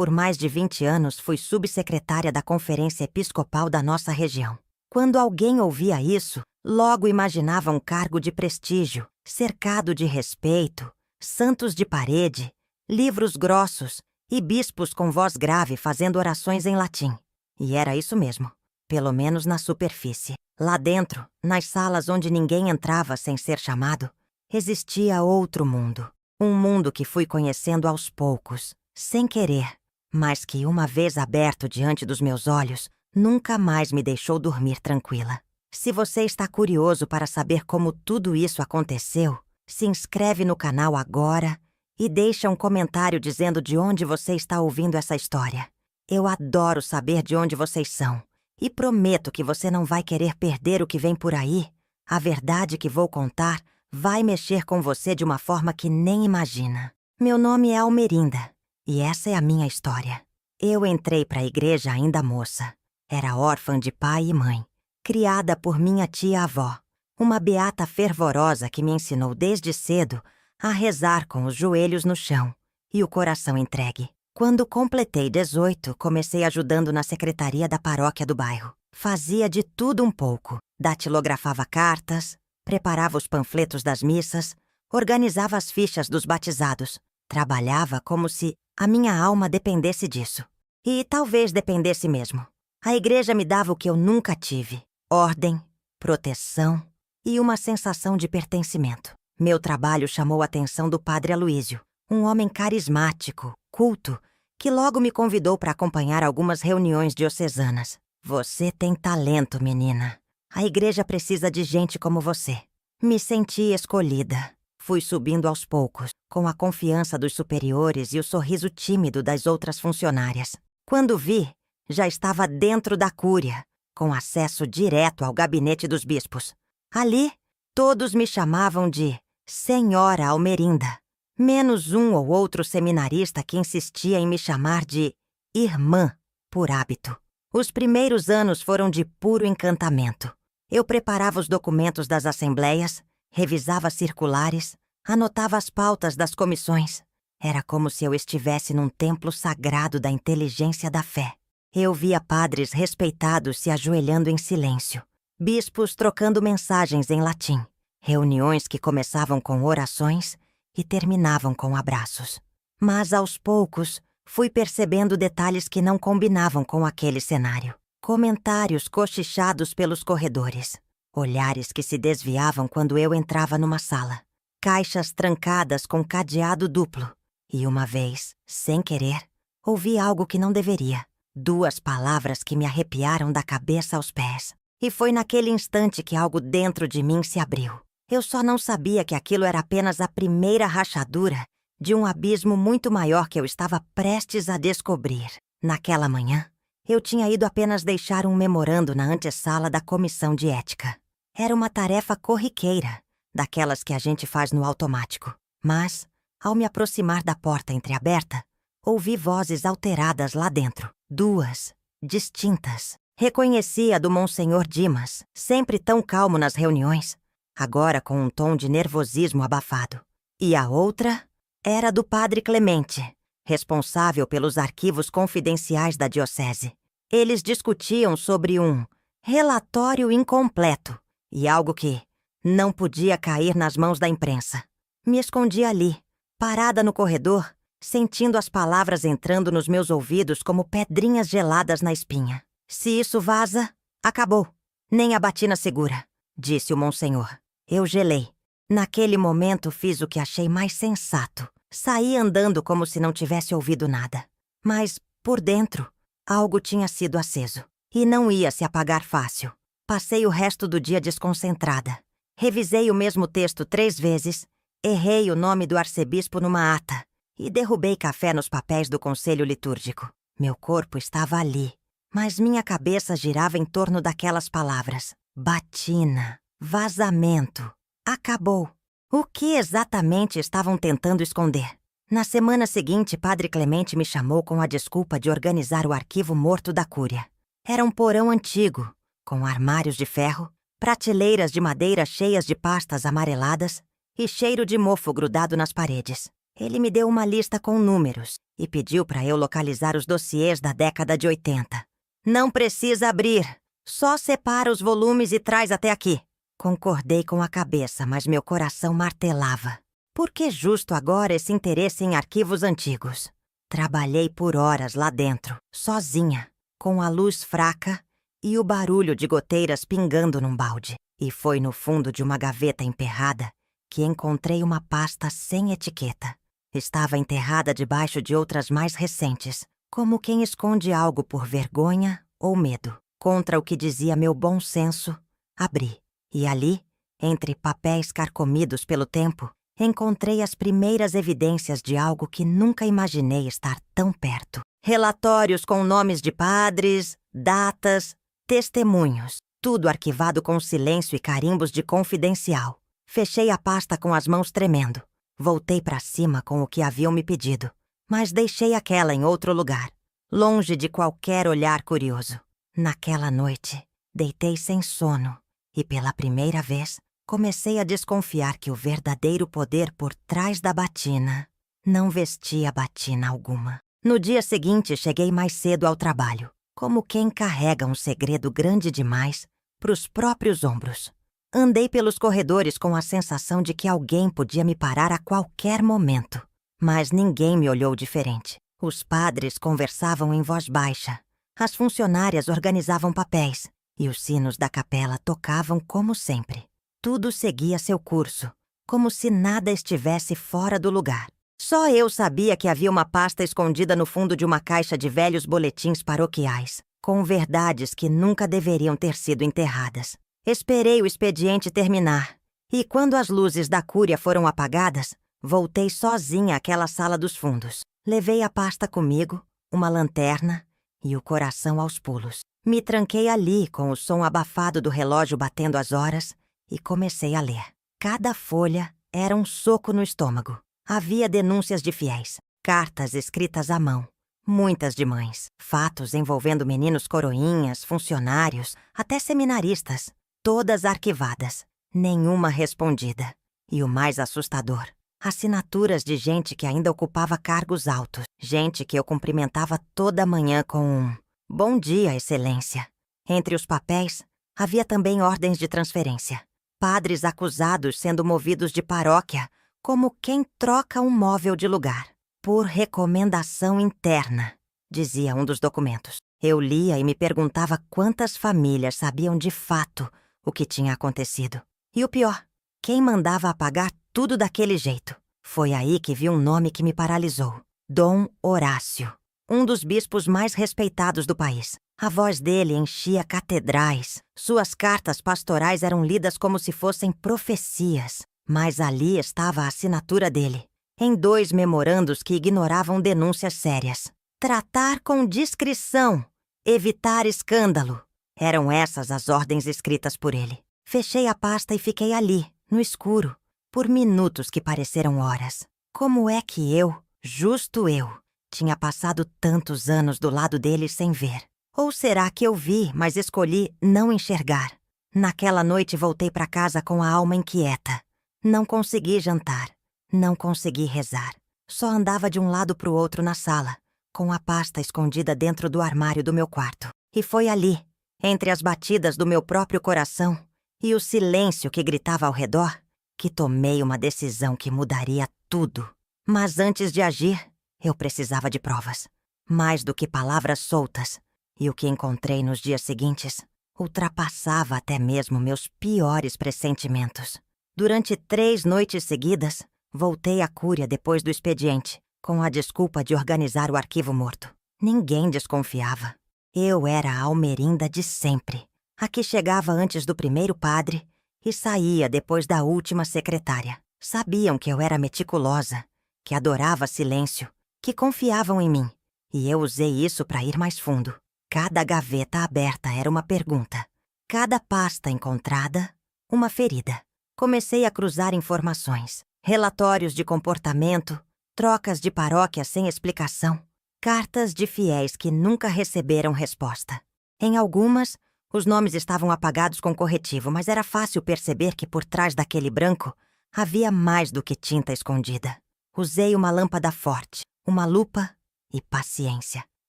Por mais de 20 anos fui subsecretária da Conferência Episcopal da nossa região. Quando alguém ouvia isso, logo imaginava um cargo de prestígio, cercado de respeito, santos de parede, livros grossos e bispos com voz grave fazendo orações em latim. E era isso mesmo, pelo menos na superfície. Lá dentro, nas salas onde ninguém entrava sem ser chamado, existia outro mundo. Um mundo que fui conhecendo aos poucos, sem querer, mas que, uma vez aberto diante dos meus olhos, nunca mais me deixou dormir tranquila. Se você está curioso para saber como tudo isso aconteceu, se inscreve no canal agora e deixa um comentário dizendo de onde você está ouvindo essa história. Eu adoro saber de onde vocês são e prometo que você não vai querer perder o que vem por aí. A verdade que vou contar vai mexer com você de uma forma que nem imagina. Meu nome é Almerinda e essa é a minha história. Eu entrei para a igreja ainda moça. Era órfã de pai e mãe, criada por minha tia-avó, uma beata fervorosa que me ensinou desde cedo a rezar com os joelhos no chão e o coração entregue. Quando completei 18, comecei ajudando na secretaria da paróquia do bairro. Fazia de tudo um pouco. Datilografava cartas, preparava os panfletos das missas, organizava as fichas dos batizados. Trabalhava como se a minha alma dependesse disso. E talvez dependesse mesmo. A igreja me dava o que eu nunca tive: ordem, proteção e uma sensação de pertencimento. Meu trabalho chamou a atenção do padre Aloísio, um homem carismático, culto, que logo me convidou para acompanhar algumas reuniões diocesanas. Você tem talento, menina. A igreja precisa de gente como você. Me senti escolhida. Fui subindo aos poucos, com a confiança dos superiores e o sorriso tímido das outras funcionárias. Quando vi, já estava dentro da cúria, com acesso direto ao gabinete dos bispos. Ali, todos me chamavam de Senhora Almerinda, menos um ou outro seminarista que insistia em me chamar de irmã, por hábito. Os primeiros anos foram de puro encantamento. Eu preparava os documentos das assembleias, revisava circulares, anotava as pautas das comissões. Era como se eu estivesse num templo sagrado da inteligência da fé. Eu via padres respeitados se ajoelhando em silêncio, bispos trocando mensagens em latim, reuniões que começavam com orações e terminavam com abraços. Mas, aos poucos, fui percebendo detalhes que não combinavam com aquele cenário. Comentários cochichados pelos corredores, olhares que se desviavam quando eu entrava numa sala, caixas trancadas com cadeado duplo. E uma vez, sem querer, ouvi algo que não deveria. 2 palavras que me arrepiaram da cabeça aos pés. E foi naquele instante que algo dentro de mim se abriu. Eu só não sabia que aquilo era apenas a primeira rachadura de um abismo muito maior que eu estava prestes a descobrir. Naquela manhã, eu tinha ido apenas deixar um memorando na antessala da comissão de ética. Era uma tarefa corriqueira, daquelas que a gente faz no automático. Mas, ao me aproximar da porta entreaberta, ouvi vozes alteradas lá dentro. 2, distintas. Reconheci a do Monsenhor Dimas, sempre tão calmo nas reuniões, agora com um tom de nervosismo abafado. E a outra era do padre Clemente, responsável pelos arquivos confidenciais da diocese. Eles discutiam sobre um relatório incompleto e algo que não podia cair nas mãos da imprensa. Me escondi ali, parada no corredor, sentindo as palavras entrando nos meus ouvidos como pedrinhas geladas na espinha. Se isso vaza, acabou. Nem a batina segura, disse o Monsenhor. Eu gelei. Naquele momento fiz o que achei mais sensato. Saí andando como se não tivesse ouvido nada. Mas, por dentro, algo tinha sido aceso. E não ia se apagar fácil. Passei o resto do dia desconcentrada. Revisei o mesmo texto 3 vezes, errei o nome do arcebispo numa ata e derrubei café nos papéis do conselho litúrgico. Meu corpo estava ali, mas minha cabeça girava em torno daquelas palavras. Batina, vazamento, acabou. O que exatamente estavam tentando esconder? Na semana seguinte, Padre Clemente me chamou com a desculpa de organizar o arquivo morto da Cúria. Era um porão antigo, com armários de ferro, prateleiras de madeira cheias de pastas amareladas e cheiro de mofo grudado nas paredes. Ele me deu uma lista com números e pediu para eu localizar os dossiês da década de 80. Não precisa abrir, só separa os volumes e traz até aqui. Concordei com a cabeça, mas meu coração martelava. Por que justo agora esse interesse em arquivos antigos? Trabalhei por horas lá dentro, sozinha, com a luz fraca e o barulho de goteiras pingando num balde. E foi no fundo de uma gaveta emperrada que encontrei uma pasta sem etiqueta. Estava enterrada debaixo de outras mais recentes, como quem esconde algo por vergonha ou medo. Contra o que dizia meu bom senso, abri. E ali, entre papéis carcomidos pelo tempo, encontrei as primeiras evidências de algo que nunca imaginei estar tão perto. Relatórios com nomes de padres, datas, testemunhos, tudo arquivado com silêncio e carimbos de confidencial. Fechei a pasta com as mãos tremendo. Voltei para cima com o que haviam me pedido, mas deixei aquela em outro lugar, longe de qualquer olhar curioso. Naquela noite, deitei sem sono e, pela primeira vez, comecei a desconfiar que o verdadeiro poder por trás da batina não vestia batina alguma. No dia seguinte, cheguei mais cedo ao trabalho, como quem carrega um segredo grande demais para os próprios ombros. Andei pelos corredores com a sensação de que alguém podia me parar a qualquer momento. Mas ninguém me olhou diferente. Os padres conversavam em voz baixa. As funcionárias organizavam papéis. E os sinos da capela tocavam como sempre. Tudo seguia seu curso, como se nada estivesse fora do lugar. Só eu sabia que havia uma pasta escondida no fundo de uma caixa de velhos boletins paroquiais, com verdades que nunca deveriam ter sido enterradas. Esperei o expediente terminar, e quando as luzes da cúria foram apagadas, voltei sozinha àquela sala dos fundos. Levei a pasta comigo, uma lanterna e o coração aos pulos. Me tranquei ali com o som abafado do relógio batendo as horas e comecei a ler. Cada folha era um soco no estômago. Havia denúncias de fiéis, cartas escritas à mão, muitas de mães, fatos envolvendo meninos coroinhas, funcionários, até seminaristas. Todas arquivadas, nenhuma respondida. E o mais assustador, assinaturas de gente que ainda ocupava cargos altos, gente que eu cumprimentava toda manhã com um "Bom dia, Excelência". Entre os papéis, havia também ordens de transferência. Padres acusados sendo movidos de paróquia, como quem troca um móvel de lugar. Por recomendação interna, dizia um dos documentos. Eu lia e me perguntava quantas famílias sabiam de fato o que tinha acontecido. E o pior, quem mandava apagar tudo daquele jeito? Foi aí que vi um nome que me paralisou. Dom Horácio, um dos bispos mais respeitados do país. A voz dele enchia catedrais. Suas cartas pastorais eram lidas como se fossem profecias. Mas ali estava a assinatura dele, em 2 memorandos que ignoravam denúncias sérias. Tratar com discrição, evitar escândalo. Eram essas as ordens escritas por ele. Fechei a pasta e fiquei ali, no escuro, por minutos que pareceram horas. Como é que eu, justo eu, tinha passado tantos anos do lado dele sem ver? Ou será que eu vi, mas escolhi não enxergar? Naquela noite voltei para casa com a alma inquieta. Não consegui jantar, não consegui rezar. Só andava de um lado para o outro na sala, com a pasta escondida dentro do armário do meu quarto. E foi ali, entre as batidas do meu próprio coração e o silêncio que gritava ao redor, que tomei uma decisão que mudaria tudo. Mas antes de agir, eu precisava de provas. Mais do que palavras soltas. E o que encontrei nos dias seguintes ultrapassava até mesmo meus piores pressentimentos. Durante 3 noites seguidas, voltei à cúria depois do expediente, com a desculpa de organizar o arquivo morto. Ninguém desconfiava. Eu era a Almerinda de sempre, a que chegava antes do primeiro padre e saía depois da última secretária. Sabiam que eu era meticulosa, que adorava silêncio, que confiavam em mim, e eu usei isso para ir mais fundo. Cada gaveta aberta era uma pergunta, cada pasta encontrada, uma ferida. Comecei a cruzar informações, relatórios de comportamento, trocas de paróquia sem explicação, cartas de fiéis que nunca receberam resposta. Em algumas, os nomes estavam apagados com corretivo, mas era fácil perceber que por trás daquele branco havia mais do que tinta escondida. Usei uma lâmpada forte, uma lupa e paciência.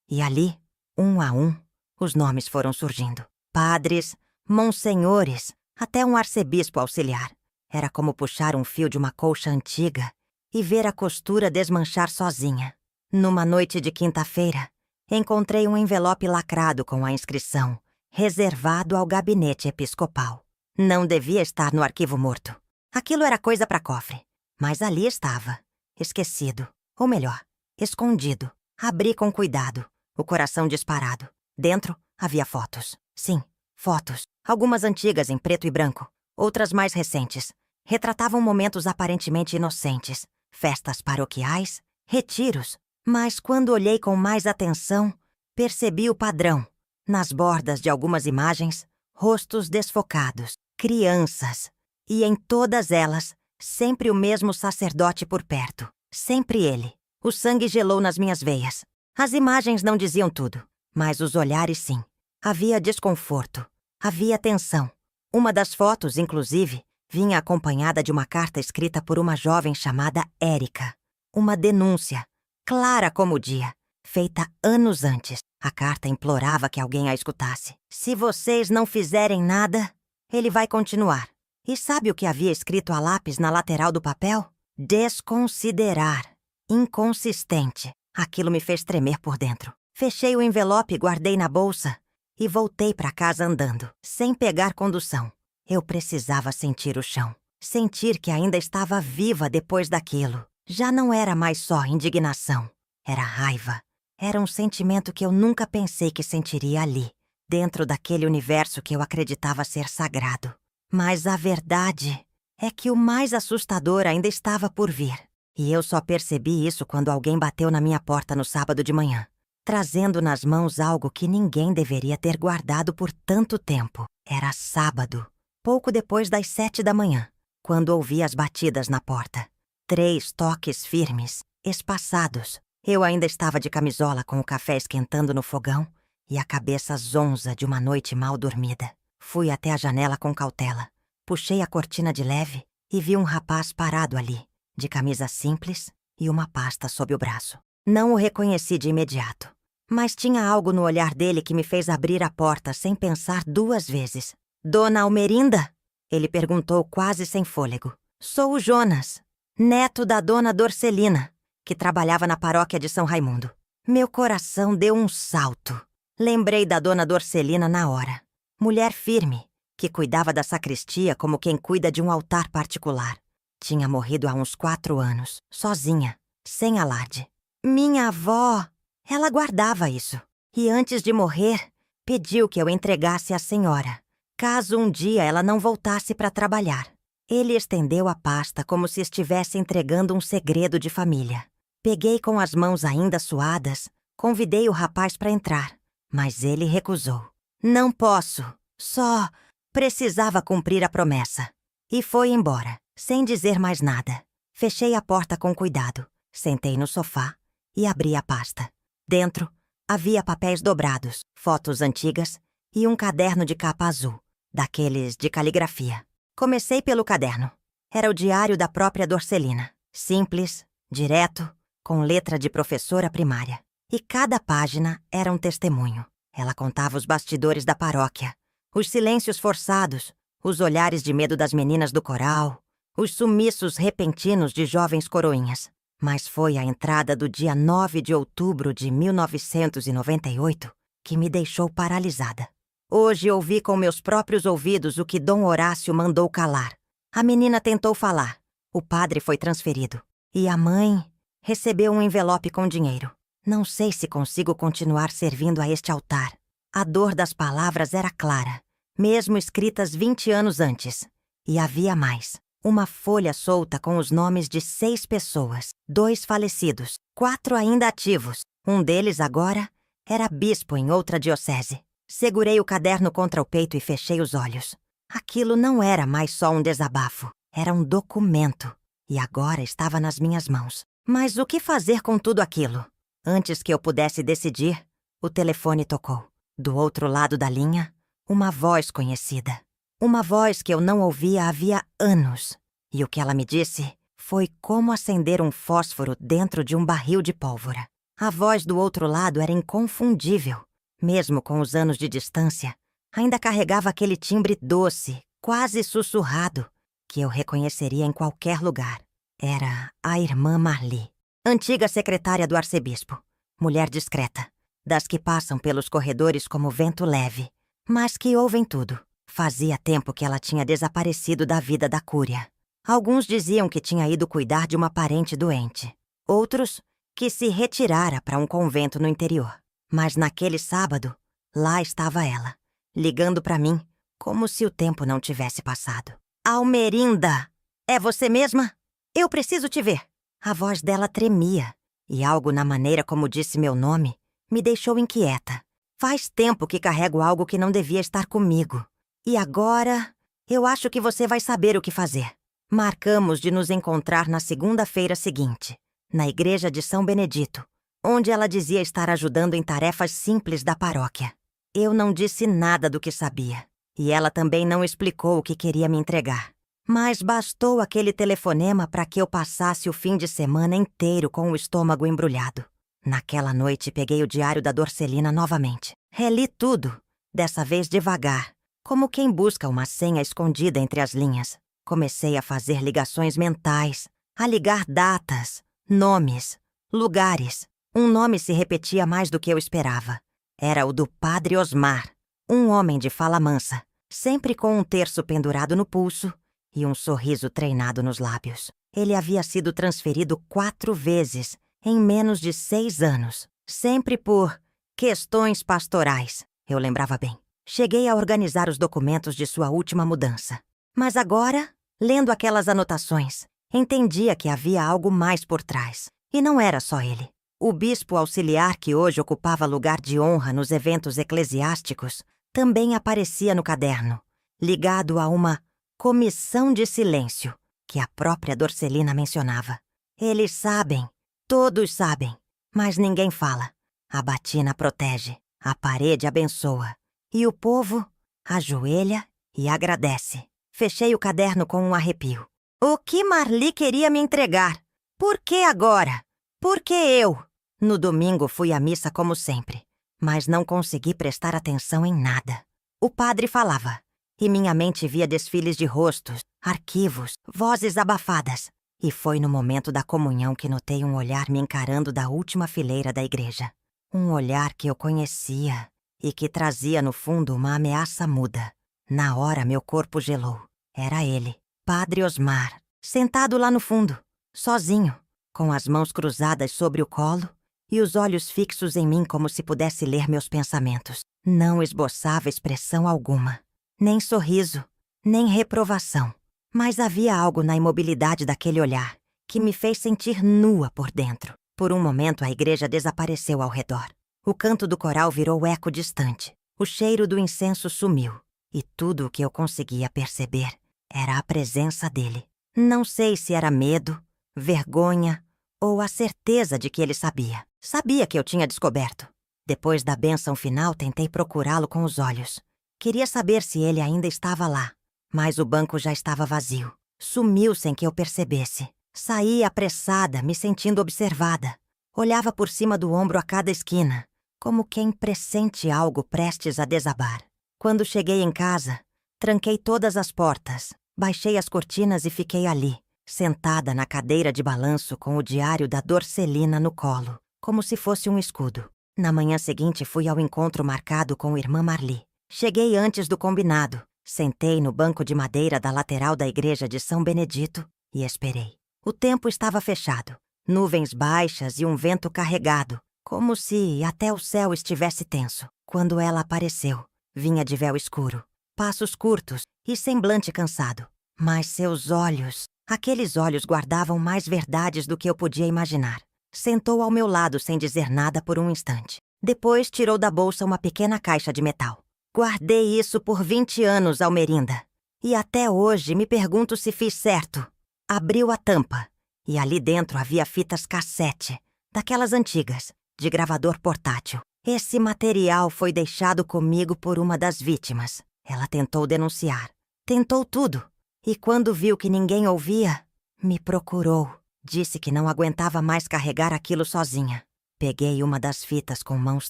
E ali, um a um, os nomes foram surgindo. Padres, monsenhores, até um arcebispo auxiliar. Era como puxar um fio de uma colcha antiga e ver a costura desmanchar sozinha. Numa noite de quinta-feira, encontrei um envelope lacrado com a inscrição reservado ao gabinete episcopal. Não devia estar no arquivo morto. Aquilo era coisa para cofre. Mas ali estava, esquecido, ou melhor, escondido. Abri com cuidado, o coração disparado. Dentro havia fotos. Sim, fotos. Algumas antigas em preto e branco, outras mais recentes. Retratavam momentos aparentemente inocentes, festas paroquiais, retiros. Mas quando olhei com mais atenção, percebi o padrão. Nas bordas de algumas imagens, rostos desfocados, crianças. E em todas elas, sempre o mesmo sacerdote por perto. Sempre ele. O sangue gelou nas minhas veias. As imagens não diziam tudo, mas os olhares sim. Havia desconforto. Havia tensão. Uma das fotos, inclusive, vinha acompanhada de uma carta escrita por uma jovem chamada Érica. Uma denúncia, clara como o dia, feita anos antes. A carta implorava que alguém a escutasse. Se vocês não fizerem nada, ele vai continuar. E sabe o que havia escrito a lápis na lateral do papel? Desconsiderar. Inconsistente. Aquilo me fez tremer por dentro. Fechei o envelope e guardei na bolsa e voltei para casa andando, sem pegar condução. Eu precisava sentir o chão. Sentir que ainda estava viva depois daquilo. Já não era mais só indignação. Era raiva. Era um sentimento que eu nunca pensei que sentiria ali, dentro daquele universo que eu acreditava ser sagrado. Mas a verdade é que o mais assustador ainda estava por vir. E eu só percebi isso quando alguém bateu na minha porta no sábado de manhã, trazendo nas mãos algo que ninguém deveria ter guardado por tanto tempo. Era sábado, pouco depois das 7 da manhã, quando ouvi as batidas na porta. 3 toques firmes, espaçados. Eu ainda estava de camisola com o café esquentando no fogão e a cabeça zonza de uma noite mal dormida. Fui até a janela com cautela, puxei a cortina de leve e vi um rapaz parado ali, de camisa simples e uma pasta sob o braço. Não o reconheci de imediato, mas tinha algo no olhar dele que me fez abrir a porta sem pensar 2 vezes. Dona Almerinda? Ele perguntou quase sem fôlego. Sou o Jonas, neto da dona Dorcelina, que trabalhava na paróquia de São Raimundo. Meu coração deu um salto. Lembrei da dona Dorcelina na hora. Mulher firme, que cuidava da sacristia como quem cuida de um altar particular. Tinha morrido há uns 4 anos, sozinha, sem alarde. Minha avó, ela guardava isso. E antes de morrer, pediu que eu entregasse à senhora, caso um dia ela não voltasse para trabalhar. Ele estendeu a pasta como se estivesse entregando um segredo de família. Peguei com as mãos ainda suadas, convidei o rapaz para entrar, mas ele recusou. Não posso, só precisava cumprir a promessa. E foi embora, sem dizer mais nada. Fechei a porta com cuidado, sentei no sofá e abri a pasta. Dentro, havia papéis dobrados, fotos antigas e um caderno de capa azul, daqueles de caligrafia. Comecei pelo caderno. Era o diário da própria Dorcelina. Simples, direto, com letra de professora primária. E cada página era um testemunho. Ela contava os bastidores da paróquia, os silêncios forçados, os olhares de medo das meninas do coral, os sumiços repentinos de jovens coroinhas. Mas foi a entrada do dia 9 de outubro de 1998 que me deixou paralisada. Hoje ouvi com meus próprios ouvidos o que Dom Horácio mandou calar. A menina tentou falar. O padre foi transferido. E a mãe recebeu um envelope com dinheiro. Não sei se consigo continuar servindo a este altar. A dor das palavras era clara, mesmo escritas 20 anos antes. E havia mais. Uma folha solta com os nomes de 6 pessoas, 2 falecidos, 4 ainda ativos. Um deles agora era bispo em outra diocese. Segurei o caderno contra o peito e fechei os olhos. Aquilo não era mais só um desabafo. Era um documento. E agora estava nas minhas mãos. Mas o que fazer com tudo aquilo? Antes que eu pudesse decidir, o telefone tocou. Do outro lado da linha, uma voz conhecida. Uma voz que eu não ouvia havia anos. E o que ela me disse Foi como acender um fósforo dentro de um barril de pólvora. A voz do outro lado era inconfundível. Mesmo com os anos de distância, ainda carregava aquele timbre doce, quase sussurrado, que eu reconheceria em qualquer lugar. Era a irmã Marli, antiga secretária do arcebispo. Mulher discreta, das que passam pelos corredores como vento leve, mas que ouvem tudo. Fazia tempo que ela tinha desaparecido da vida da cúria. Alguns diziam que tinha ido cuidar de uma parente doente. Outros, que se retirara para um convento no interior. Mas naquele sábado, lá estava ela, ligando para mim, como se o tempo não tivesse passado. Almerinda! É você mesma? Eu preciso te ver. A voz dela tremia, e algo na maneira como disse meu nome me deixou inquieta. Faz tempo que carrego algo que não devia estar comigo. E agora, eu acho que você vai saber o que fazer. Marcamos de nos encontrar na segunda-feira seguinte, na igreja de São Benedito, onde ela dizia estar ajudando em tarefas simples da paróquia. Eu não disse nada do que sabia, e ela também não explicou o que queria me entregar. Mas bastou aquele telefonema para que eu passasse o fim de semana inteiro com o estômago embrulhado. Naquela noite peguei o diário da Dorcelina novamente. Reli tudo, dessa vez devagar, como quem busca uma senha escondida entre as linhas. Comecei a fazer ligações mentais, a ligar datas, nomes, lugares. Um nome se repetia mais do que eu esperava. Era o do Padre Osmar, um homem de fala mansa, sempre com um terço pendurado no pulso e um sorriso treinado nos lábios. Ele havia sido transferido 4 vezes em menos de 6 anos, sempre por questões pastorais, eu lembrava bem. Cheguei a organizar os documentos de sua última mudança. Mas agora, lendo aquelas anotações, entendia que havia algo mais por trás. E não era só ele. O bispo auxiliar que hoje ocupava lugar de honra nos eventos eclesiásticos também aparecia no caderno, ligado a uma comissão de silêncio que a própria Dorcelina mencionava. Eles sabem, todos sabem, mas ninguém fala. A batina protege, a parede abençoa, e o povo ajoelha e agradece. Fechei o caderno com um arrepio. O que Marli queria me entregar? Por que agora? Por que eu? No domingo fui à missa como sempre, mas não consegui prestar atenção em nada. O padre falava, e minha mente via desfiles de rostos, arquivos, vozes abafadas. E foi no momento da comunhão que notei um olhar me encarando da última fileira da igreja. Um olhar que eu conhecia e que trazia no fundo uma ameaça muda. Na hora meu corpo gelou. Era ele, Padre Osmar, sentado lá no fundo, sozinho, com as mãos cruzadas sobre o colo e os olhos fixos em mim como se pudesse ler meus pensamentos. Não esboçava expressão alguma, nem sorriso, nem reprovação. Mas havia algo na imobilidade daquele olhar que me fez sentir nua por dentro. Por um momento a igreja desapareceu ao redor. O canto do coral virou eco distante. O cheiro do incenso sumiu. E tudo o que eu conseguia perceber era a presença dele. Não sei se era medo, vergonha ou a certeza de que ele sabia. Sabia que eu tinha descoberto. Depois da bênção final, tentei procurá-lo com os olhos. Queria saber se ele ainda estava lá, mas o banco já estava vazio. Sumiu sem que eu percebesse. Saí apressada, me sentindo observada. Olhava por cima do ombro a cada esquina, como quem pressente algo prestes a desabar. Quando cheguei em casa, tranquei todas as portas, baixei as cortinas e fiquei ali, sentada na cadeira de balanço com o diário da Dorcelina no colo, como se fosse um escudo. Na manhã seguinte fui ao encontro marcado com irmã Marli. Cheguei antes do combinado, sentei no banco de madeira da lateral da igreja de São Benedito e esperei. O tempo estava fechado, nuvens baixas e um vento carregado, como se até o céu estivesse tenso. Quando ela apareceu, vinha de véu escuro, passos curtos e semblante cansado. Mas seus olhos, aqueles olhos guardavam mais verdades do que eu podia imaginar. Sentou ao meu lado sem dizer nada por um instante. Depois tirou da bolsa uma pequena caixa de metal. Guardei isso por 20 anos, Almerinda. E até hoje me pergunto se fiz certo. Abriu a tampa, e ali dentro havia fitas cassete, daquelas antigas, de gravador portátil. Esse material foi deixado comigo por uma das vítimas. Ela tentou denunciar. Tentou tudo. E quando viu que ninguém ouvia, Me procurou. Disse que não aguentava mais carregar aquilo sozinha. Peguei uma das fitas com mãos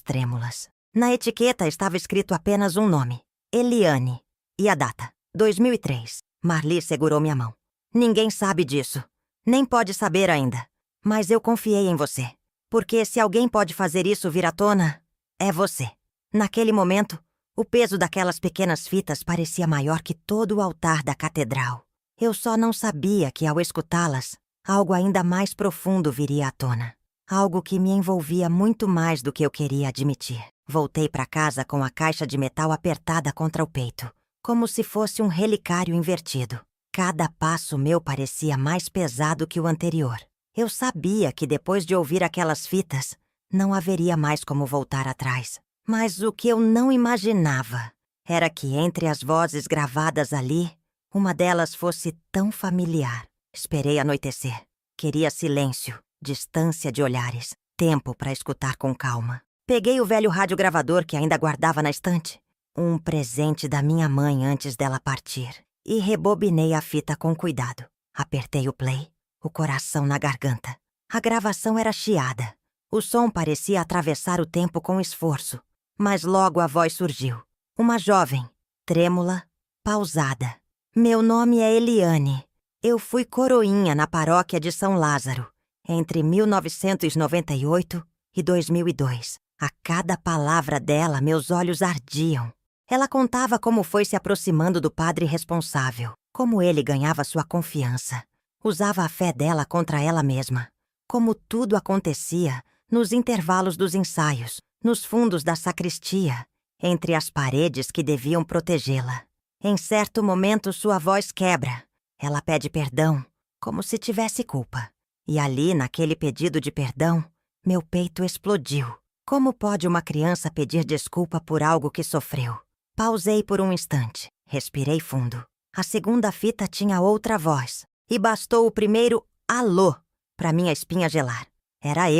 trêmulas. Na etiqueta estava escrito apenas um nome: Eliane. E a data: 2003. Marli segurou minha mão. Ninguém sabe disso. Nem pode saber ainda. Mas eu confiei em você. Porque se alguém pode fazer isso vir à tona, é você. Naquele momento, o peso daquelas pequenas fitas parecia maior que todo o altar da catedral. Eu só não sabia que, ao escutá-las, algo ainda mais profundo viria à tona. Algo que me envolvia muito mais do que eu queria admitir. Voltei para casa com a caixa de metal apertada contra o peito, como se fosse um relicário invertido. Cada passo meu parecia mais pesado que o anterior. Eu sabia que depois de ouvir aquelas fitas, não haveria mais como voltar atrás. Mas o que eu não imaginava era que entre as vozes gravadas ali, uma delas fosse tão familiar. Esperei anoitecer. Queria silêncio, distância de olhares, tempo para escutar com calma. Peguei o velho radiogravador que ainda guardava na estante, um presente da minha mãe antes dela partir, e rebobinei a fita com cuidado. Apertei o play, o coração na garganta. A gravação era chiada. O som parecia atravessar o tempo com esforço, mas logo a voz surgiu. Uma jovem, trêmula, pausada. Meu nome é Eliane. Eu fui coroinha na paróquia de São Lázaro, entre 1998 e 2002. A cada palavra dela, meus olhos ardiam. Ela contava como foi se aproximando do padre responsável, como ele ganhava sua confiança. Usava a fé dela contra ela mesma. Como tudo acontecia nos intervalos dos ensaios, nos fundos da sacristia, entre as paredes que deviam protegê-la. Em certo momento, sua voz quebra. Ela pede perdão, como se tivesse culpa. E ali, naquele pedido de perdão, meu peito explodiu. Como pode uma criança pedir desculpa por algo que sofreu? Pausei por um instante, respirei fundo. A segunda fita tinha outra voz, e bastou o primeiro alô para minha espinha gelar. Era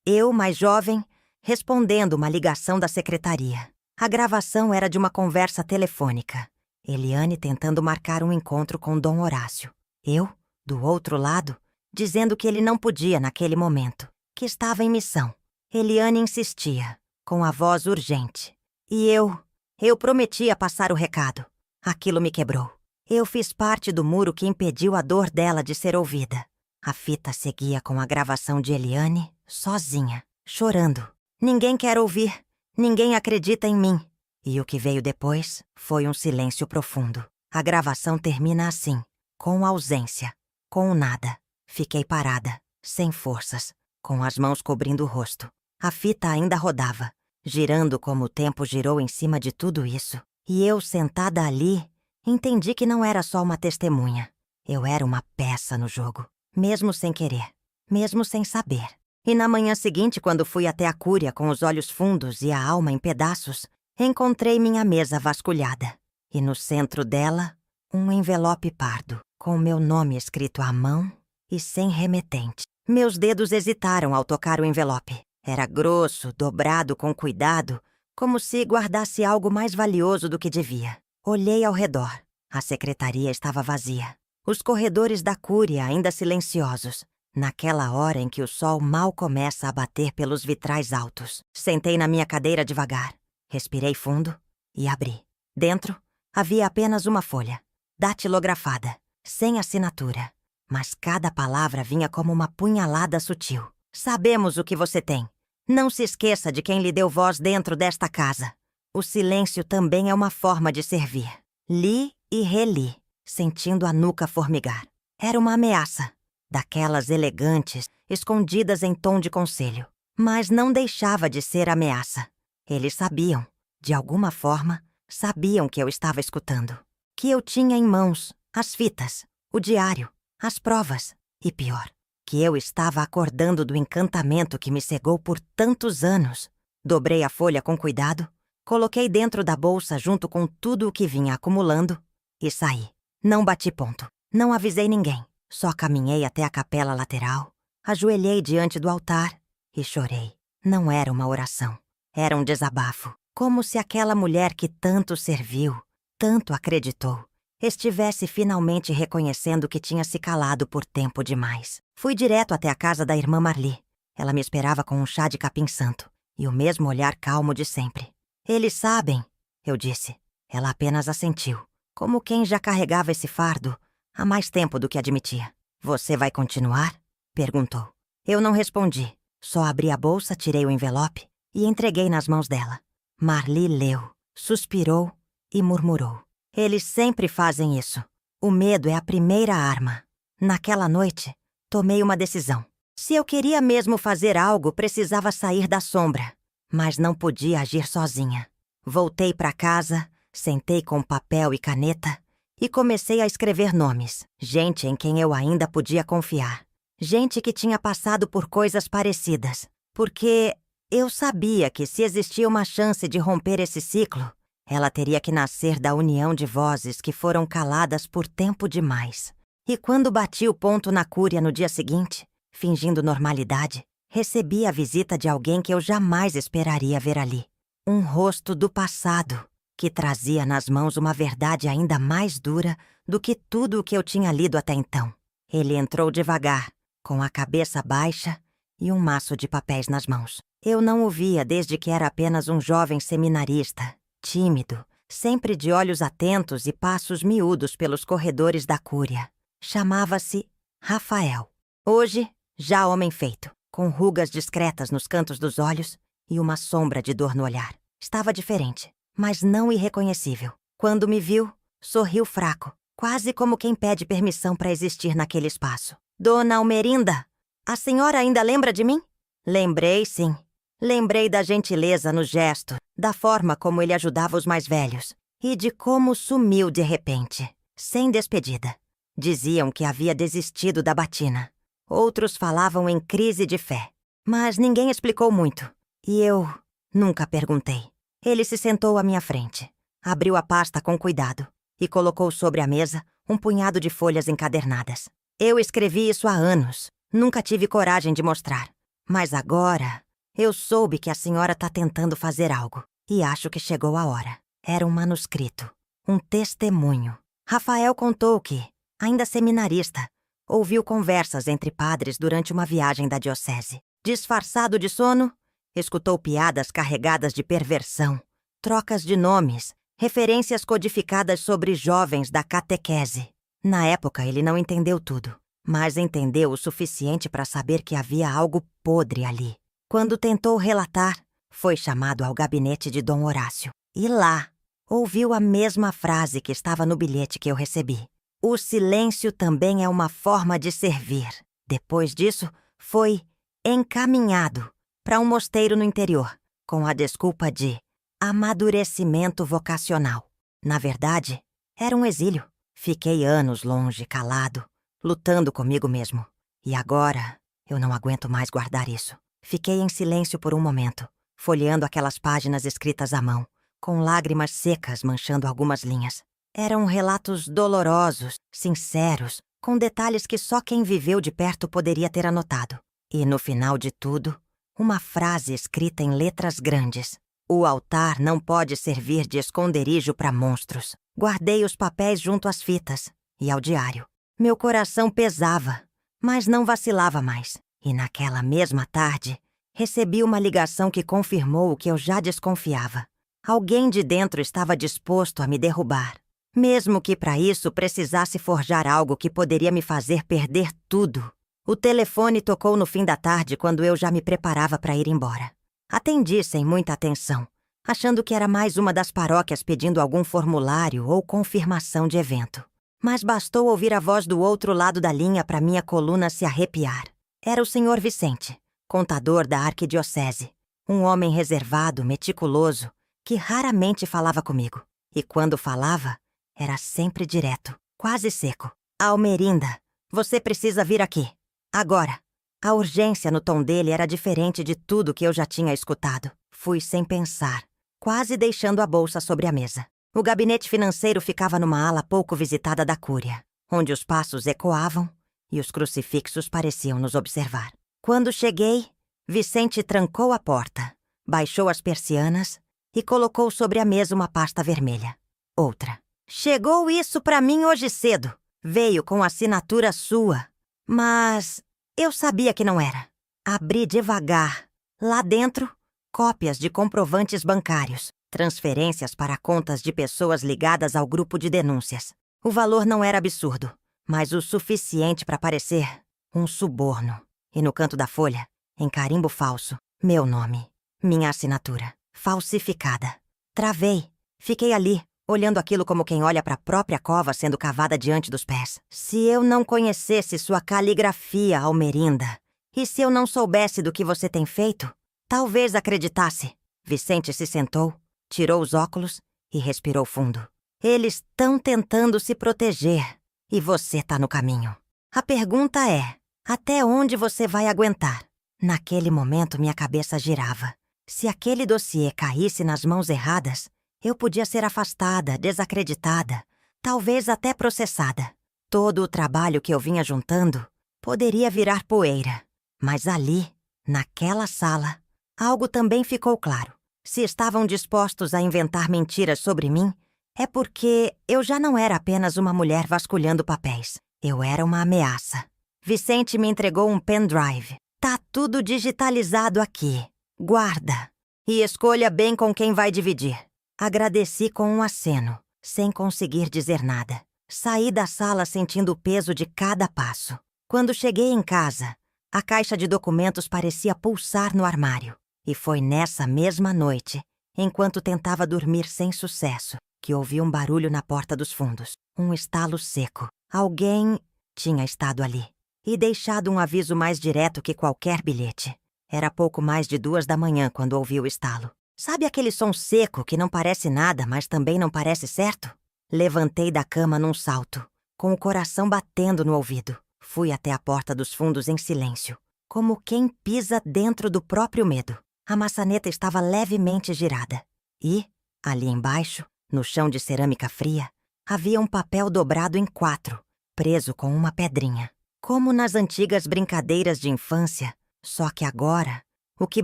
eu mais jovem, respondendo uma ligação da secretaria. A gravação era de uma conversa telefônica. Eliane tentando marcar um encontro com Dom Horácio. Eu, do outro lado, dizendo que ele não podia naquele momento, que estava em missão. Eliane insistia, com a voz urgente. E eu prometia passar o recado. Aquilo me quebrou. Eu fiz parte do muro que impediu a dor dela de ser ouvida. A fita seguia com a gravação de Eliane, sozinha, chorando. Ninguém quer ouvir, ninguém acredita em mim. E o que veio depois foi um silêncio profundo. A gravação termina assim, com ausência, com nada. Fiquei parada, sem forças, com as mãos cobrindo o rosto. A fita ainda rodava, girando como o tempo girou em cima de tudo isso. E eu, sentada ali, entendi que não era só uma testemunha. Eu era uma peça no jogo, mesmo sem querer, mesmo sem saber. E na manhã seguinte, quando fui até a cúria com os olhos fundos e a alma em pedaços, encontrei minha mesa vasculhada. E no centro dela, um envelope pardo, com meu nome escrito à mão e sem remetente. Meus dedos hesitaram ao tocar o envelope. Era grosso, dobrado com cuidado, como se guardasse algo mais valioso do que devia. Olhei ao redor. A secretaria estava vazia. Os corredores da cúria ainda silenciosos. Naquela hora em que o sol mal começa a bater pelos vitrais altos. Sentei na minha cadeira devagar. Respirei fundo e abri. Dentro, havia apenas uma folha, datilografada, sem assinatura. Mas cada palavra vinha como uma punhalada sutil. Sabemos o que você tem. Não se esqueça de quem lhe deu voz dentro desta casa. O silêncio também é uma forma de servir. Li e reli, sentindo a nuca formigar. Era uma ameaça, daquelas elegantes, escondidas em tom de conselho. Mas não deixava de ser ameaça. Eles sabiam, de alguma forma, sabiam que eu estava escutando. Que eu tinha em mãos as fitas, o diário, as provas. E pior, que eu estava acordando do encantamento que me cegou por tantos anos. Dobrei a folha com cuidado, coloquei dentro da bolsa junto com tudo o que vinha acumulando e saí. Não bati ponto, não avisei ninguém. Só caminhei até a capela lateral, ajoelhei diante do altar e chorei. Não era uma oração. Era um desabafo, como se aquela mulher que tanto serviu, tanto acreditou, estivesse finalmente reconhecendo que tinha se calado por tempo demais. Fui direto até a casa da irmã Marli. Ela me esperava com um chá de capim-santo e o mesmo olhar calmo de sempre. Eles sabem, eu disse. Ela apenas assentiu, como quem já carregava esse fardo há mais tempo do que admitia. Você vai continuar? Perguntou. Eu não respondi. Só abri a bolsa, tirei o envelope e entreguei nas mãos dela. Marli leu, suspirou e murmurou. Eles sempre fazem isso. O medo é a primeira arma. Naquela noite, tomei uma decisão. Se eu queria mesmo fazer algo, precisava sair da sombra. Mas não podia agir sozinha. Voltei para casa, sentei com papel e caneta e comecei a escrever nomes. Gente em quem eu ainda podia confiar. Gente que tinha passado por coisas parecidas. Porque eu sabia que se existia uma chance de romper esse ciclo, ela teria que nascer da união de vozes que foram caladas por tempo demais. E quando bati o ponto na Cúria no dia seguinte, fingindo normalidade, recebi a visita de alguém que eu jamais esperaria ver ali. Um rosto do passado, que trazia nas mãos uma verdade ainda mais dura do que tudo o que eu tinha lido até então. Ele entrou devagar, com a cabeça baixa e um maço de papéis nas mãos. Eu não o via desde que era apenas um jovem seminarista, tímido, sempre de olhos atentos e passos miúdos pelos corredores da Cúria. Chamava-se Rafael. Hoje, já homem feito, com rugas discretas nos cantos dos olhos e uma sombra de dor no olhar. Estava diferente, mas não irreconhecível. Quando me viu, sorriu fraco, quase como quem pede permissão para existir naquele espaço. Dona Almerinda, a senhora ainda lembra de mim? Lembrei, sim. Lembrei da gentileza no gesto, da forma como ele ajudava os mais velhos e de como sumiu de repente, sem despedida. Diziam que havia desistido da batina. Outros falavam em crise de fé. Mas ninguém explicou muito. E eu nunca perguntei. Ele se sentou à minha frente, abriu a pasta com cuidado e colocou sobre a mesa um punhado de folhas encadernadas. Eu escrevi isso há anos. Nunca tive coragem de mostrar. Mas agora eu soube que a senhora está tentando fazer algo. E acho que chegou a hora. Era um manuscrito. Um testemunho. Rafael contou que, ainda seminarista, ouviu conversas entre padres durante uma viagem da diocese. Disfarçado de sono, escutou piadas carregadas de perversão, trocas de nomes, referências codificadas sobre jovens da catequese. Na época, ele não entendeu tudo, mas entendeu o suficiente para saber que havia algo podre ali. Quando tentou relatar, foi chamado ao gabinete de Dom Horácio. E lá, ouviu a mesma frase que estava no bilhete que eu recebi. O silêncio também é uma forma de servir. Depois disso, foi encaminhado para um mosteiro no interior, com a desculpa de amadurecimento vocacional. Na verdade, era um exílio. Fiquei anos longe, calado, lutando comigo mesmo. E agora, eu não aguento mais guardar isso. Fiquei em silêncio por um momento, folheando aquelas páginas escritas à mão, com lágrimas secas manchando algumas linhas. Eram relatos dolorosos, sinceros, com detalhes que só quem viveu de perto poderia ter anotado. E no final de tudo, uma frase escrita em letras grandes. O altar não pode servir de esconderijo para monstros. Guardei os papéis junto às fitas e ao diário. Meu coração pesava, mas não vacilava mais. E naquela mesma tarde, recebi uma ligação que confirmou o que eu já desconfiava. Alguém de dentro estava disposto a me derrubar. Mesmo que para isso precisasse forjar algo que poderia me fazer perder tudo. O telefone tocou no fim da tarde quando eu já me preparava para ir embora. Atendi sem muita atenção, achando que era mais uma das paróquias pedindo algum formulário ou confirmação de evento. Mas bastou ouvir a voz do outro lado da linha para minha coluna se arrepiar. Era o Sr. Vicente, contador da arquidiocese. Um homem reservado, meticuloso, que raramente falava comigo. E quando falava, era sempre direto, quase seco. Almerinda, você precisa vir aqui. Agora. A urgência no tom dele era diferente de tudo que eu já tinha escutado. Fui sem pensar, quase deixando a bolsa sobre a mesa. O gabinete financeiro ficava numa ala pouco visitada da Cúria, onde os passos ecoavam e os crucifixos pareciam nos observar. Quando cheguei, Vicente trancou a porta, baixou as persianas e colocou sobre a mesa uma pasta vermelha. Outra, Chegou isso pra mim hoje cedo. Veio com assinatura sua. Mas eu sabia que não era. Abri devagar. Lá dentro, cópias de comprovantes bancários, transferências para contas de pessoas ligadas ao grupo de denúncias. O valor não era absurdo, mas o suficiente para parecer um suborno. E no canto da folha, em carimbo falso, meu nome, minha assinatura, falsificada. Travei. Fiquei ali, olhando aquilo como quem olha para a própria cova sendo cavada diante dos pés. Se eu não conhecesse sua caligrafia, Almerinda, e se eu não soubesse do que você tem feito, talvez acreditasse. Vicente se sentou, tirou os óculos e respirou fundo. Eles estão tentando se proteger e você tá no caminho. A pergunta é, até onde você vai aguentar? Naquele momento minha cabeça girava. Se aquele dossiê caísse nas mãos erradas, eu podia ser afastada, desacreditada, talvez até processada. Todo o trabalho que eu vinha juntando poderia virar poeira. Mas ali, naquela sala, algo também ficou claro. Se estavam dispostos a inventar mentiras sobre mim, é porque eu já não era apenas uma mulher vasculhando papéis. Eu era uma ameaça. Vicente me entregou um pendrive. Tá tudo digitalizado aqui. Guarda. E escolha bem com quem vai dividir. Agradeci com um aceno, sem conseguir dizer nada. Saí da sala sentindo o peso de cada passo. Quando cheguei em casa, a caixa de documentos parecia pulsar no armário. E foi nessa mesma noite, enquanto tentava dormir sem sucesso, que ouvi um barulho na porta dos fundos. Um estalo seco. Alguém tinha estado ali e deixado um aviso mais direto que qualquer bilhete. Era pouco mais de 2 da manhã quando ouvi o estalo. Sabe aquele som seco que não parece nada, mas também não parece certo? Levantei da cama num salto, com o coração batendo no ouvido. Fui até a porta dos fundos em silêncio, como quem pisa dentro do próprio medo. A maçaneta estava levemente girada. E, ali embaixo, no chão de cerâmica fria, havia um papel dobrado em 4, preso com uma pedrinha. Como nas antigas brincadeiras de infância, só que agora, o que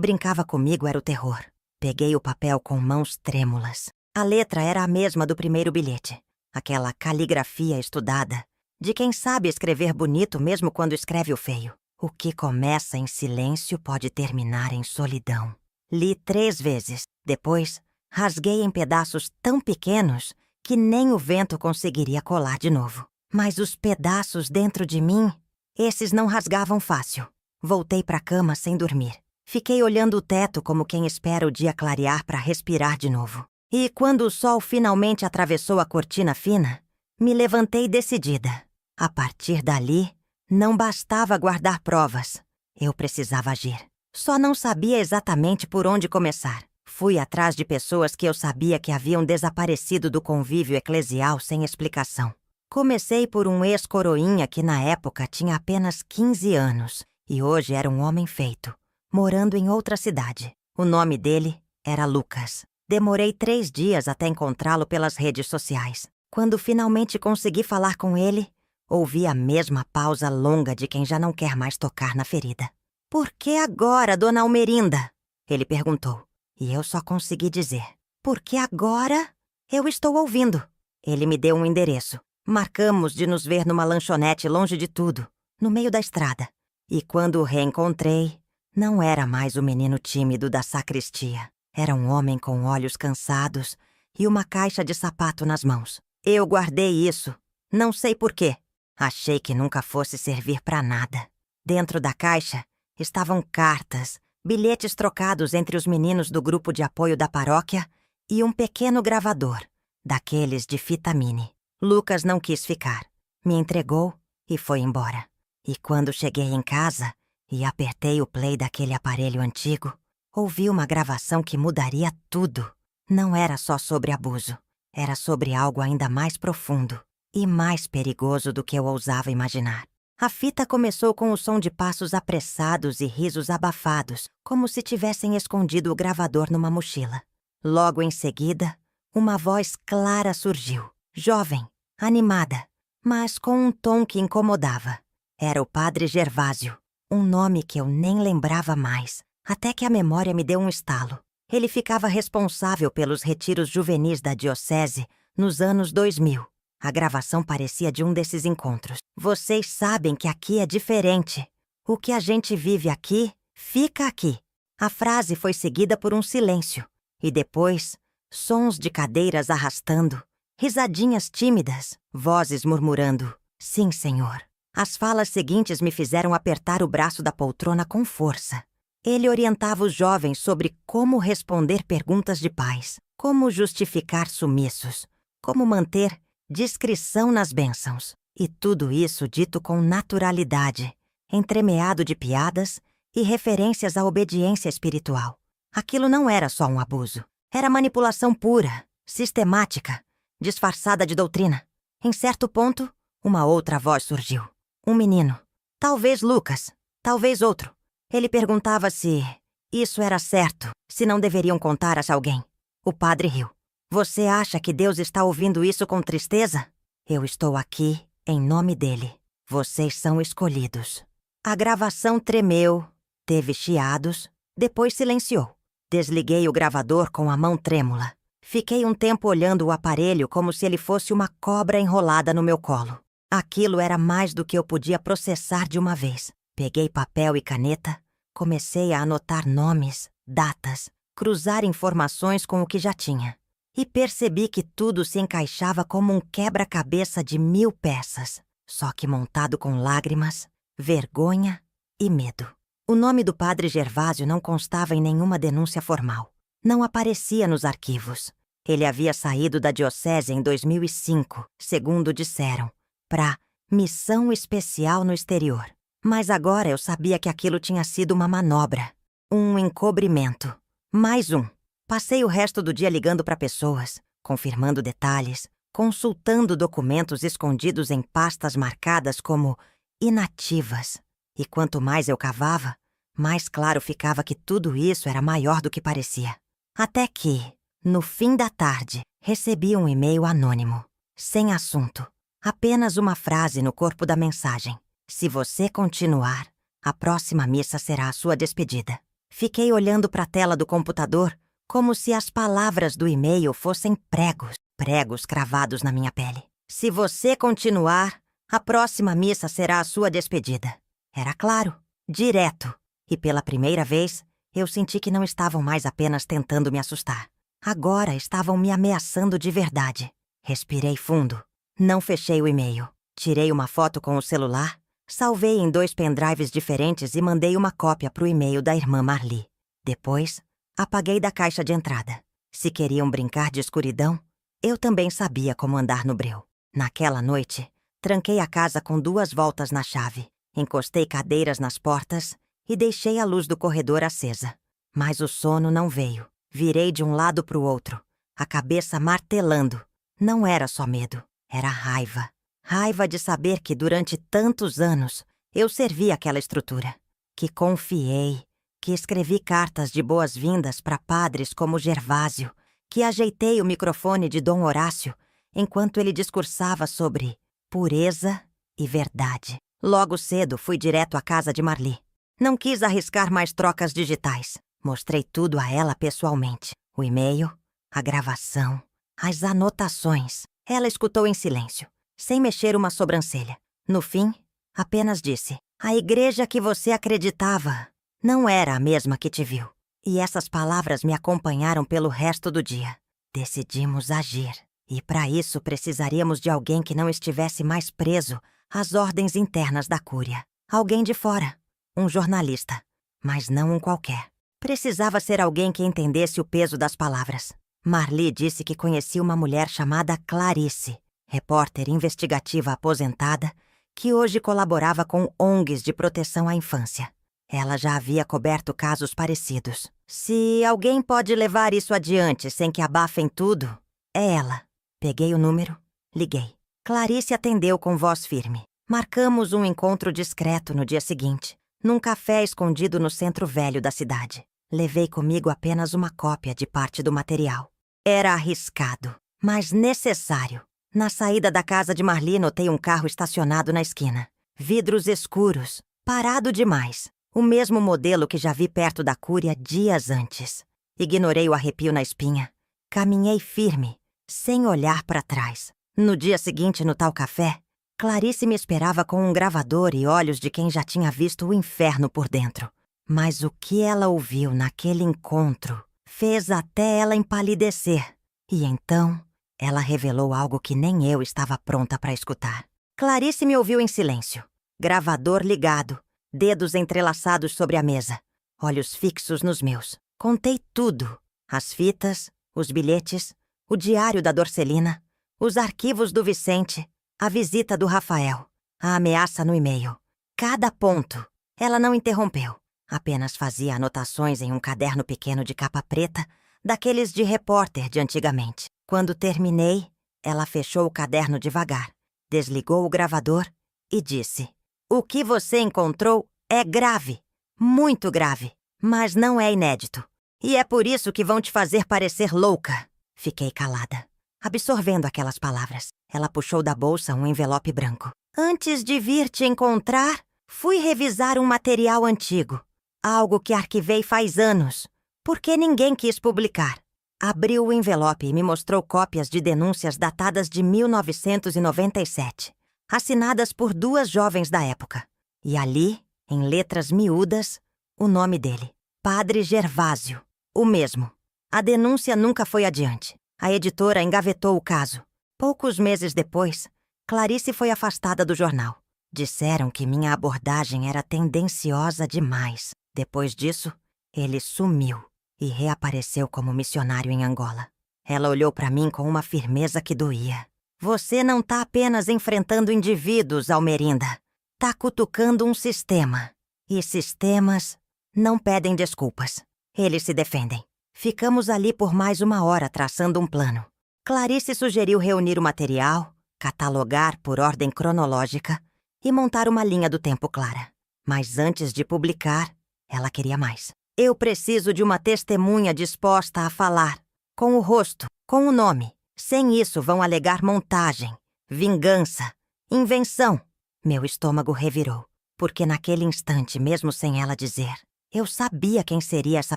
brincava comigo era o terror. Peguei o papel com mãos trêmulas. A letra era a mesma do primeiro bilhete. Aquela caligrafia estudada, de quem sabe escrever bonito mesmo quando escreve o feio. O que começa em silêncio pode terminar em solidão. Li 3 vezes. Depois, rasguei em pedaços tão pequenos que nem o vento conseguiria colar de novo. Mas os pedaços dentro de mim, esses não rasgavam fácil. Voltei para a cama sem dormir. Fiquei olhando o teto como quem espera o dia clarear para respirar de novo. E quando o sol finalmente atravessou a cortina fina, me levantei decidida. A partir dali, não bastava guardar provas. Eu precisava agir. Só não sabia exatamente por onde começar. Fui atrás de pessoas que eu sabia que haviam desaparecido do convívio eclesial sem explicação. Comecei por um ex-coroinha que na época tinha apenas 15 anos e hoje era um homem feito, morando em outra cidade. O nome dele era Lucas. Demorei 3 dias até encontrá-lo pelas redes sociais. Quando finalmente consegui falar com ele, ouvi a mesma pausa longa de quem já não quer mais tocar na ferida. "Por que agora, dona Almerinda?" ele perguntou. E eu só consegui dizer: "Por que agora? Eu estou ouvindo." Ele me deu um endereço. Marcamos de nos ver numa lanchonete longe de tudo, no meio da estrada. E quando o reencontrei, não era mais o menino tímido da sacristia. Era um homem com olhos cansados e uma caixa de sapato nas mãos. Eu guardei isso. Não sei por quê. Achei que nunca fosse servir para nada. Dentro da caixa estavam cartas, bilhetes trocados entre os meninos do grupo de apoio da paróquia e um pequeno gravador, daqueles de fita mini. Lucas não quis ficar. Me entregou e foi embora. E quando cheguei em casa e apertei o play daquele aparelho antigo, ouvi uma gravação que mudaria tudo. Não era só sobre abuso. Era sobre algo ainda mais profundo e mais perigoso do que eu ousava imaginar. A fita começou com o som de passos apressados e risos abafados, como se tivessem escondido o gravador numa mochila. Logo em seguida, uma voz clara surgiu, jovem, animada, mas com um tom que incomodava. Era o Padre Gervásio, um nome que eu nem lembrava mais, até que a memória me deu um estalo. Ele ficava responsável pelos retiros juvenis da diocese nos anos 2000. A gravação parecia de um desses encontros. Vocês sabem que aqui é diferente. O que a gente vive aqui, fica aqui. A frase foi seguida por um silêncio. E depois, sons de cadeiras arrastando, risadinhas tímidas, vozes murmurando: "Sim, senhor." As falas seguintes me fizeram apertar o braço da poltrona com força. Ele orientava os jovens sobre como responder perguntas de pais, como justificar sumiços, como manter discrição nas bênçãos. E tudo isso dito com naturalidade, entremeado de piadas e referências à obediência espiritual. Aquilo não era só um abuso. Era manipulação pura, sistemática, disfarçada de doutrina. Em certo ponto, uma outra voz surgiu. Um menino. Talvez Lucas, talvez outro. Ele perguntava se isso era certo, se não deveriam contar a alguém. O padre riu. Você acha que Deus está ouvindo isso com tristeza? Eu estou aqui em nome dele. Vocês são escolhidos. A gravação tremeu, teve chiados, depois silenciou. Desliguei o gravador com a mão trêmula. Fiquei um tempo olhando o aparelho como se ele fosse uma cobra enrolada no meu colo. Aquilo era mais do que eu podia processar de uma vez. Peguei papel e caneta, comecei a anotar nomes, datas, cruzar informações com o que já tinha. E percebi que tudo se encaixava como um quebra-cabeça de 1000 peças, só que montado com lágrimas, vergonha e medo. O nome do padre Gervásio não constava em nenhuma denúncia formal. Não aparecia nos arquivos. Ele havia saído da diocese em 2005, segundo disseram, para missão especial no exterior. Mas agora eu sabia que aquilo tinha sido uma manobra, um encobrimento. Mais um. Passei o resto do dia ligando para pessoas, confirmando detalhes, consultando documentos escondidos em pastas marcadas como inativas. E quanto mais eu cavava, mais claro ficava que tudo isso era maior do que parecia. Até que, no fim da tarde, recebi um e-mail anônimo, sem assunto. Apenas uma frase no corpo da mensagem. Se você continuar, a próxima missa será a sua despedida. Fiquei olhando para a tela do computador como se as palavras do e-mail fossem pregos cravados na minha pele. Se você continuar, a próxima missa será a sua despedida. Era claro, direto. E pela primeira vez, eu senti que não estavam mais apenas tentando me assustar. Agora estavam me ameaçando de verdade. Respirei fundo. Não fechei o e-mail. Tirei uma foto com o celular, salvei em 2 pendrives diferentes e mandei uma cópia para o e-mail da irmã Marli. Depois, apaguei da caixa de entrada. Se queriam brincar de escuridão, eu também sabia como andar no breu. Naquela noite, tranquei a casa com 2 voltas na chave, encostei cadeiras nas portas e deixei a luz do corredor acesa. Mas o sono não veio. Virei de um lado para o outro, a cabeça martelando. Não era só medo. Era raiva. Raiva de saber que durante tantos anos eu servi aquela estrutura. Que confiei, que escrevi cartas de boas-vindas para padres como Gervásio, que ajeitei o microfone de Dom Horácio enquanto ele discursava sobre pureza e verdade. Logo cedo fui direto à casa de Marli. Não quis arriscar mais trocas digitais. Mostrei tudo a ela pessoalmente. O e-mail, a gravação, as anotações. Ela escutou em silêncio, sem mexer uma sobrancelha. No fim, apenas disse: "A igreja que você acreditava não era a mesma que te viu." E essas palavras me acompanharam pelo resto do dia. Decidimos agir. E para isso precisaríamos de alguém que não estivesse mais preso às ordens internas da cúria. Alguém de fora. Um jornalista. Mas não um qualquer. Precisava ser alguém que entendesse o peso das palavras. Marli disse que conhecia uma mulher chamada Clarice, repórter investigativa aposentada, que hoje colaborava com ONGs de proteção à infância. Ela já havia coberto casos parecidos. Se alguém pode levar isso adiante sem que abafem tudo, é ela. Peguei o número, liguei. Clarice atendeu com voz firme. Marcamos um encontro discreto no dia seguinte, num café escondido no centro velho da cidade. Levei comigo apenas uma cópia de parte do material. Era arriscado, mas necessário. Na saída da casa de Marli, notei um carro estacionado na esquina. Vidros escuros, parado demais. O mesmo modelo que já vi perto da cúria dias antes. Ignorei o arrepio na espinha. Caminhei firme, sem olhar para trás. No dia seguinte, no tal café, Clarice me esperava com um gravador e olhos de quem já tinha visto o inferno por dentro. Mas o que ela ouviu naquele encontro fez até ela empalidecer. E então, ela revelou algo que nem eu estava pronta para escutar. Clarice me ouviu em silêncio. Gravador ligado, dedos entrelaçados sobre a mesa, olhos fixos nos meus. Contei tudo. As fitas, os bilhetes, o diário da Dorcelina, os arquivos do Vicente, a visita do Rafael, a ameaça no e-mail. Cada ponto. Ela não interrompeu. Apenas fazia anotações em um caderno pequeno de capa preta, daqueles de repórter de antigamente. Quando terminei, ela fechou o caderno devagar, desligou o gravador e disse: "O que você encontrou é grave, muito grave, mas não é inédito. E é por isso que vão te fazer parecer louca." Fiquei calada, absorvendo aquelas palavras. Ela puxou da bolsa um envelope branco. "Antes de vir te encontrar, fui revisar um material antigo. Algo que arquivei faz anos, porque ninguém quis publicar." Abriu o envelope e me mostrou cópias de denúncias datadas de 1997, assinadas por 2 jovens da época. E ali, em letras miúdas, o nome dele: Padre Gervásio, o mesmo. A denúncia nunca foi adiante. A editora engavetou o caso. Poucos meses depois, Clarice foi afastada do jornal. Disseram que minha abordagem era tendenciosa demais. Depois disso, ele sumiu e reapareceu como missionário em Angola. Ela olhou para mim com uma firmeza que doía. "Você não tá apenas enfrentando indivíduos, Almerinda. Tá cutucando um sistema. E sistemas não pedem desculpas. Eles se defendem." Ficamos ali por mais 1 hora traçando um plano. Clarice sugeriu reunir o material, catalogar por ordem cronológica e montar uma linha do tempo clara. Mas antes de publicar, ela queria mais. "Eu preciso de uma testemunha disposta a falar, com o rosto, com o nome. Sem isso vão alegar montagem, vingança, invenção." Meu estômago revirou, porque naquele instante, mesmo sem ela dizer, eu sabia quem seria essa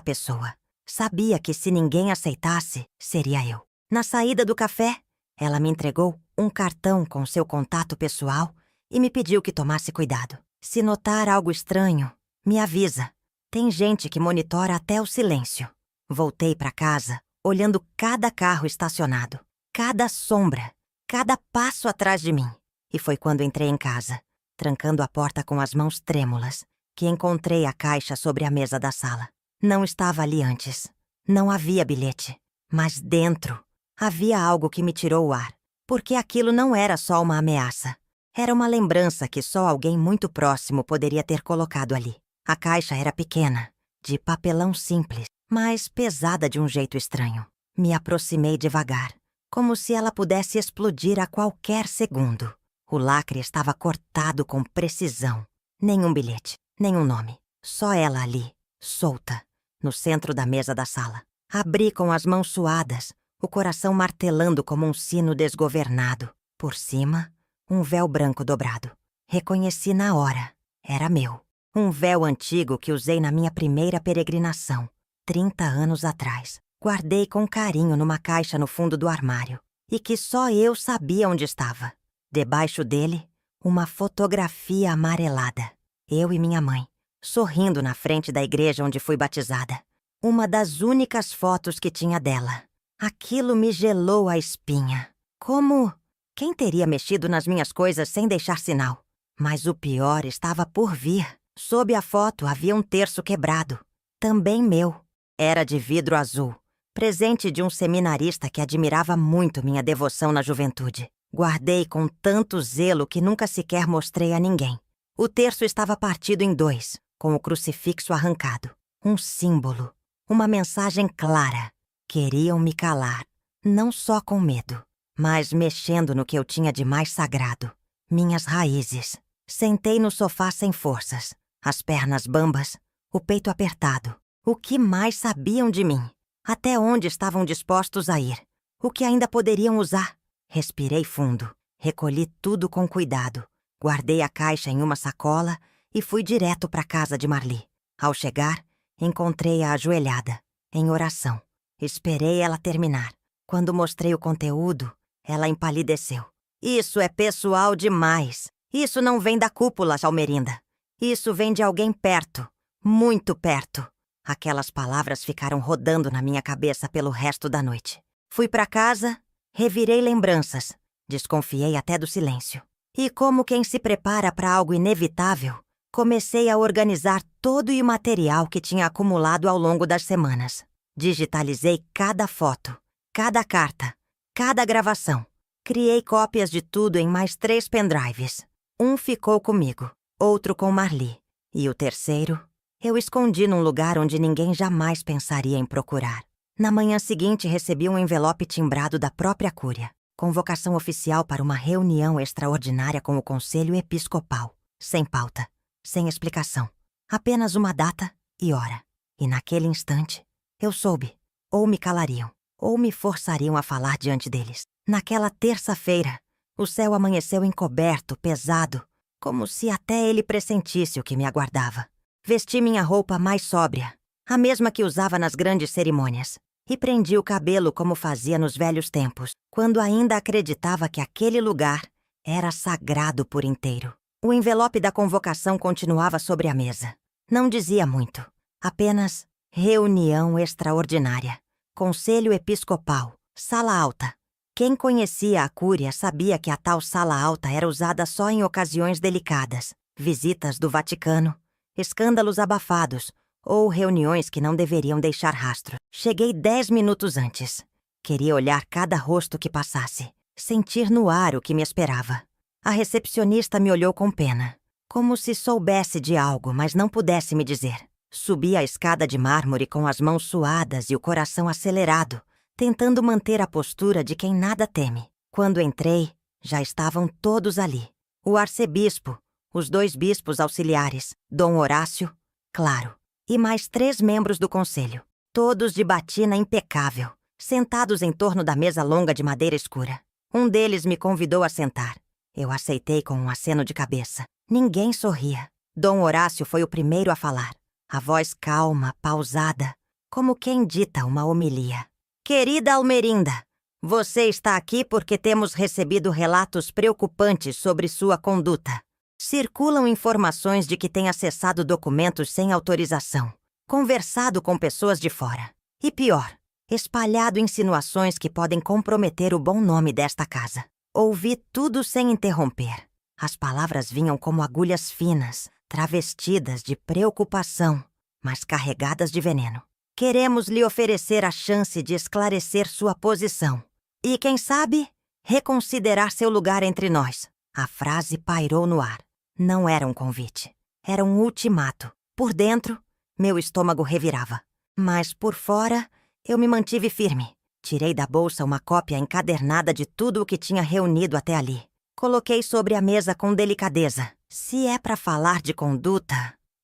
pessoa. Sabia que se ninguém aceitasse, seria eu. Na saída do café, ela me entregou um cartão com seu contato pessoal e me pediu que tomasse cuidado. "Se notar algo estranho, me avisa. Tem gente que monitora até o silêncio." Voltei para casa, olhando cada carro estacionado, cada sombra, cada passo atrás de mim. E foi quando entrei em casa, trancando a porta com as mãos trêmulas, que encontrei a caixa sobre a mesa da sala. Não estava ali antes. Não havia bilhete. Mas dentro havia algo que me tirou o ar. Porque aquilo não era só uma ameaça. Era uma lembrança que só alguém muito próximo poderia ter colocado ali. A caixa era pequena, de papelão simples, mas pesada de um jeito estranho. Me aproximei devagar, como se ela pudesse explodir a qualquer segundo. O lacre estava cortado com precisão. Nenhum bilhete, nenhum nome. Só ela ali, solta, no centro da mesa da sala. Abri com as mãos suadas, o coração martelando como um sino desgovernado. Por cima, um véu branco dobrado. Reconheci na hora. Era meu. Um véu antigo que usei na minha primeira peregrinação, 30 anos atrás. Guardei com carinho numa caixa no fundo do armário. E que só eu sabia onde estava. Debaixo dele, uma fotografia amarelada. Eu e minha mãe, sorrindo na frente da igreja onde fui batizada. Uma das únicas fotos que tinha dela. Aquilo me gelou a espinha. Como? Quem teria mexido nas minhas coisas sem deixar sinal? Mas o pior estava por vir. Sob a foto havia um terço quebrado. Também meu. Era de vidro azul. Presente de um seminarista que admirava muito minha devoção na juventude. Guardei com tanto zelo que nunca sequer mostrei a ninguém. O terço estava partido em 2, com o crucifixo arrancado. Um símbolo. Uma mensagem clara. Queriam me calar. Não só com medo, mas mexendo no que eu tinha de mais sagrado. Minhas raízes. Sentei no sofá sem forças. As pernas bambas. O peito apertado. O que mais sabiam de mim? Até onde estavam dispostos a ir? O que ainda poderiam usar? Respirei fundo. Recolhi tudo com cuidado. Guardei a caixa em uma sacola e fui direto para a casa de Marli. Ao chegar, encontrei-a ajoelhada, em oração. Esperei ela terminar. Quando mostrei o conteúdo, ela empalideceu. Isso é pessoal demais. Isso não vem da cúpula, Almerinda. Isso vem de alguém perto, muito perto. Aquelas palavras ficaram rodando na minha cabeça pelo resto da noite. Fui para casa, revirei lembranças, desconfiei até do silêncio. E como quem se prepara para algo inevitável, comecei a organizar todo o material que tinha acumulado ao longo das semanas. Digitalizei cada foto, cada carta, cada gravação. Criei cópias de tudo em mais 3 pendrives. Um ficou comigo, outro com Marli. E o terceiro, eu escondi num lugar onde ninguém jamais pensaria em procurar. Na manhã seguinte, recebi um envelope timbrado da própria Cúria. Convocação oficial para uma reunião extraordinária com o Conselho Episcopal. Sem pauta, sem explicação. Apenas uma data e hora. E naquele instante, eu soube. Ou me calariam, ou me forçariam a falar diante deles. Naquela terça-feira, o céu amanheceu encoberto, pesado, como se até ele pressentisse o que me aguardava. Vesti minha roupa mais sóbria, a mesma que usava nas grandes cerimônias, e prendi o cabelo como fazia nos velhos tempos, quando ainda acreditava que aquele lugar era sagrado por inteiro. O envelope da convocação continuava sobre a mesa. Não dizia muito, apenas reunião extraordinária, Conselho Episcopal, sala alta. Quem conhecia a Cúria sabia que a tal sala alta era usada só em ocasiões delicadas, visitas do Vaticano, escândalos abafados ou reuniões que não deveriam deixar rastro. Cheguei 10 minutos antes. Queria olhar cada rosto que passasse, sentir no ar o que me esperava. A recepcionista me olhou com pena, como se soubesse de algo, mas não pudesse me dizer. Subi a escada de mármore com as mãos suadas e o coração acelerado, tentando manter a postura de quem nada teme. Quando entrei, já estavam todos ali. O arcebispo, os 2 bispos auxiliares, Dom Horácio, claro, e mais 3 membros do conselho, todos de batina impecável, sentados em torno da mesa longa de madeira escura. Um deles me convidou a sentar. Eu aceitei com um aceno de cabeça. Ninguém sorria. Dom Horácio foi o primeiro a falar. A voz calma, pausada, como quem dita uma homilia. Querida Almerinda, você está aqui porque temos recebido relatos preocupantes sobre sua conduta. Circulam informações de que tem acessado documentos sem autorização, conversado com pessoas de fora. E pior, espalhado insinuações que podem comprometer o bom nome desta casa. Ouvi tudo sem interromper. As palavras vinham como agulhas finas, travestidas de preocupação, mas carregadas de veneno. Queremos lhe oferecer a chance de esclarecer sua posição. E, quem sabe, reconsiderar seu lugar entre nós. A frase pairou no ar. Não era um convite. Era um ultimato. Por dentro, meu estômago revirava. Mas, por fora, eu me mantive firme. Tirei da bolsa uma cópia encadernada de tudo o que tinha reunido até ali. Coloquei sobre a mesa com delicadeza. Se é para falar de conduta,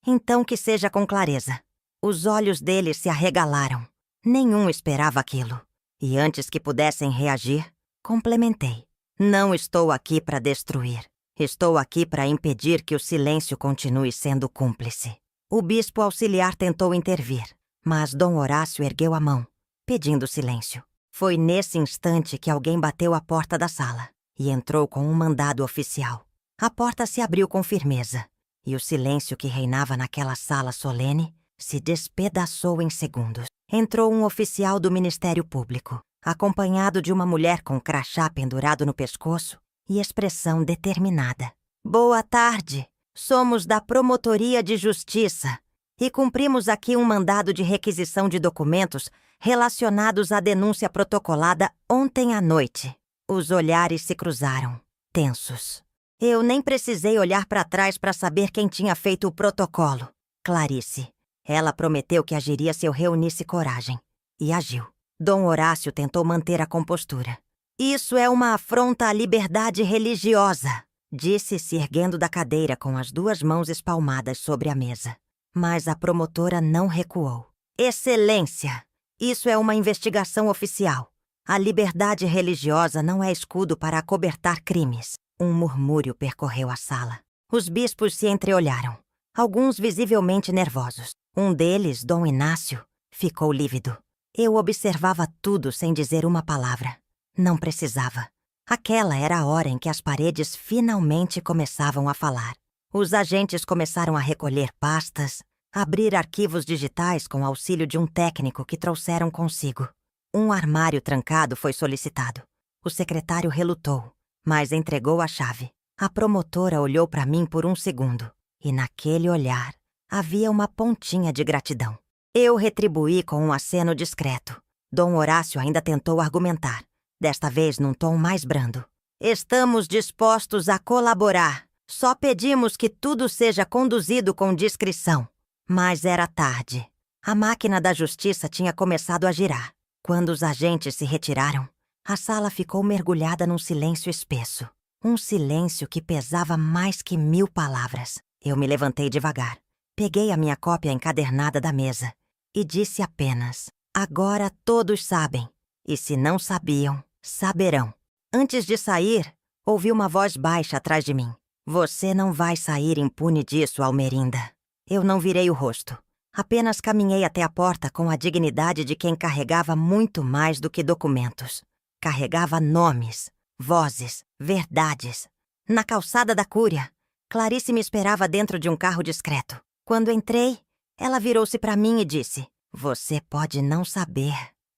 então que seja com clareza. Os olhos deles se arregalaram. Nenhum esperava aquilo. E antes que pudessem reagir, complementei. Não estou aqui para destruir. Estou aqui para impedir que o silêncio continue sendo cúmplice. O bispo auxiliar tentou intervir, mas Dom Horácio ergueu a mão, pedindo silêncio. Foi nesse instante que alguém bateu à porta da sala e entrou com um mandado oficial. A porta se abriu com firmeza, e o silêncio que reinava naquela sala solene se despedaçou em segundos. Entrou um oficial do Ministério Público, acompanhado de uma mulher com crachá pendurado no pescoço e expressão determinada. Boa tarde, somos da Promotoria de Justiça e cumprimos aqui um mandado de requisição de documentos relacionados à denúncia protocolada ontem à noite. Os olhares se cruzaram, tensos. Eu nem precisei olhar para trás para saber quem tinha feito o protocolo. Clarice. Ela prometeu que agiria se eu reunisse coragem. E agiu. Dom Horácio tentou manter a compostura. Isso é uma afronta à liberdade religiosa, disse, se erguendo da cadeira com as 2 mãos espalmadas sobre a mesa. Mas a promotora não recuou. Excelência! Isso é uma investigação oficial. A liberdade religiosa não é escudo para acobertar crimes. Um murmúrio percorreu a sala. Os bispos se entreolharam, alguns visivelmente nervosos. Um deles, Dom Inácio, ficou lívido. Eu observava tudo sem dizer uma palavra. Não precisava. Aquela era a hora em que as paredes finalmente começavam a falar. Os agentes começaram a recolher pastas, abrir arquivos digitais com auxílio de um técnico que trouxeram consigo. Um armário trancado foi solicitado. O secretário relutou, mas entregou a chave. A promotora olhou para mim por um segundo, e naquele olhar havia uma pontinha de gratidão. Eu retribuí com um aceno discreto. Dom Horácio ainda tentou argumentar, desta vez num tom mais brando. Estamos dispostos a colaborar. Só pedimos que tudo seja conduzido com discrição. Mas era tarde. A máquina da justiça tinha começado a girar. Quando os agentes se retiraram, a sala ficou mergulhada num silêncio espesso. Um silêncio que pesava mais que 1000 palavras. Eu me levantei devagar. Peguei a minha cópia encadernada da mesa e disse apenas: agora todos sabem. E se não sabiam, saberão. Antes de sair, ouvi uma voz baixa atrás de mim. Você não vai sair impune disso, Almerinda. Eu não virei o rosto. Apenas caminhei até a porta com a dignidade de quem carregava muito mais do que documentos. Carregava nomes, vozes, verdades. Na calçada da Cúria, Clarice me esperava dentro de um carro discreto. Quando entrei, ela virou-se para mim e disse: você pode não saber,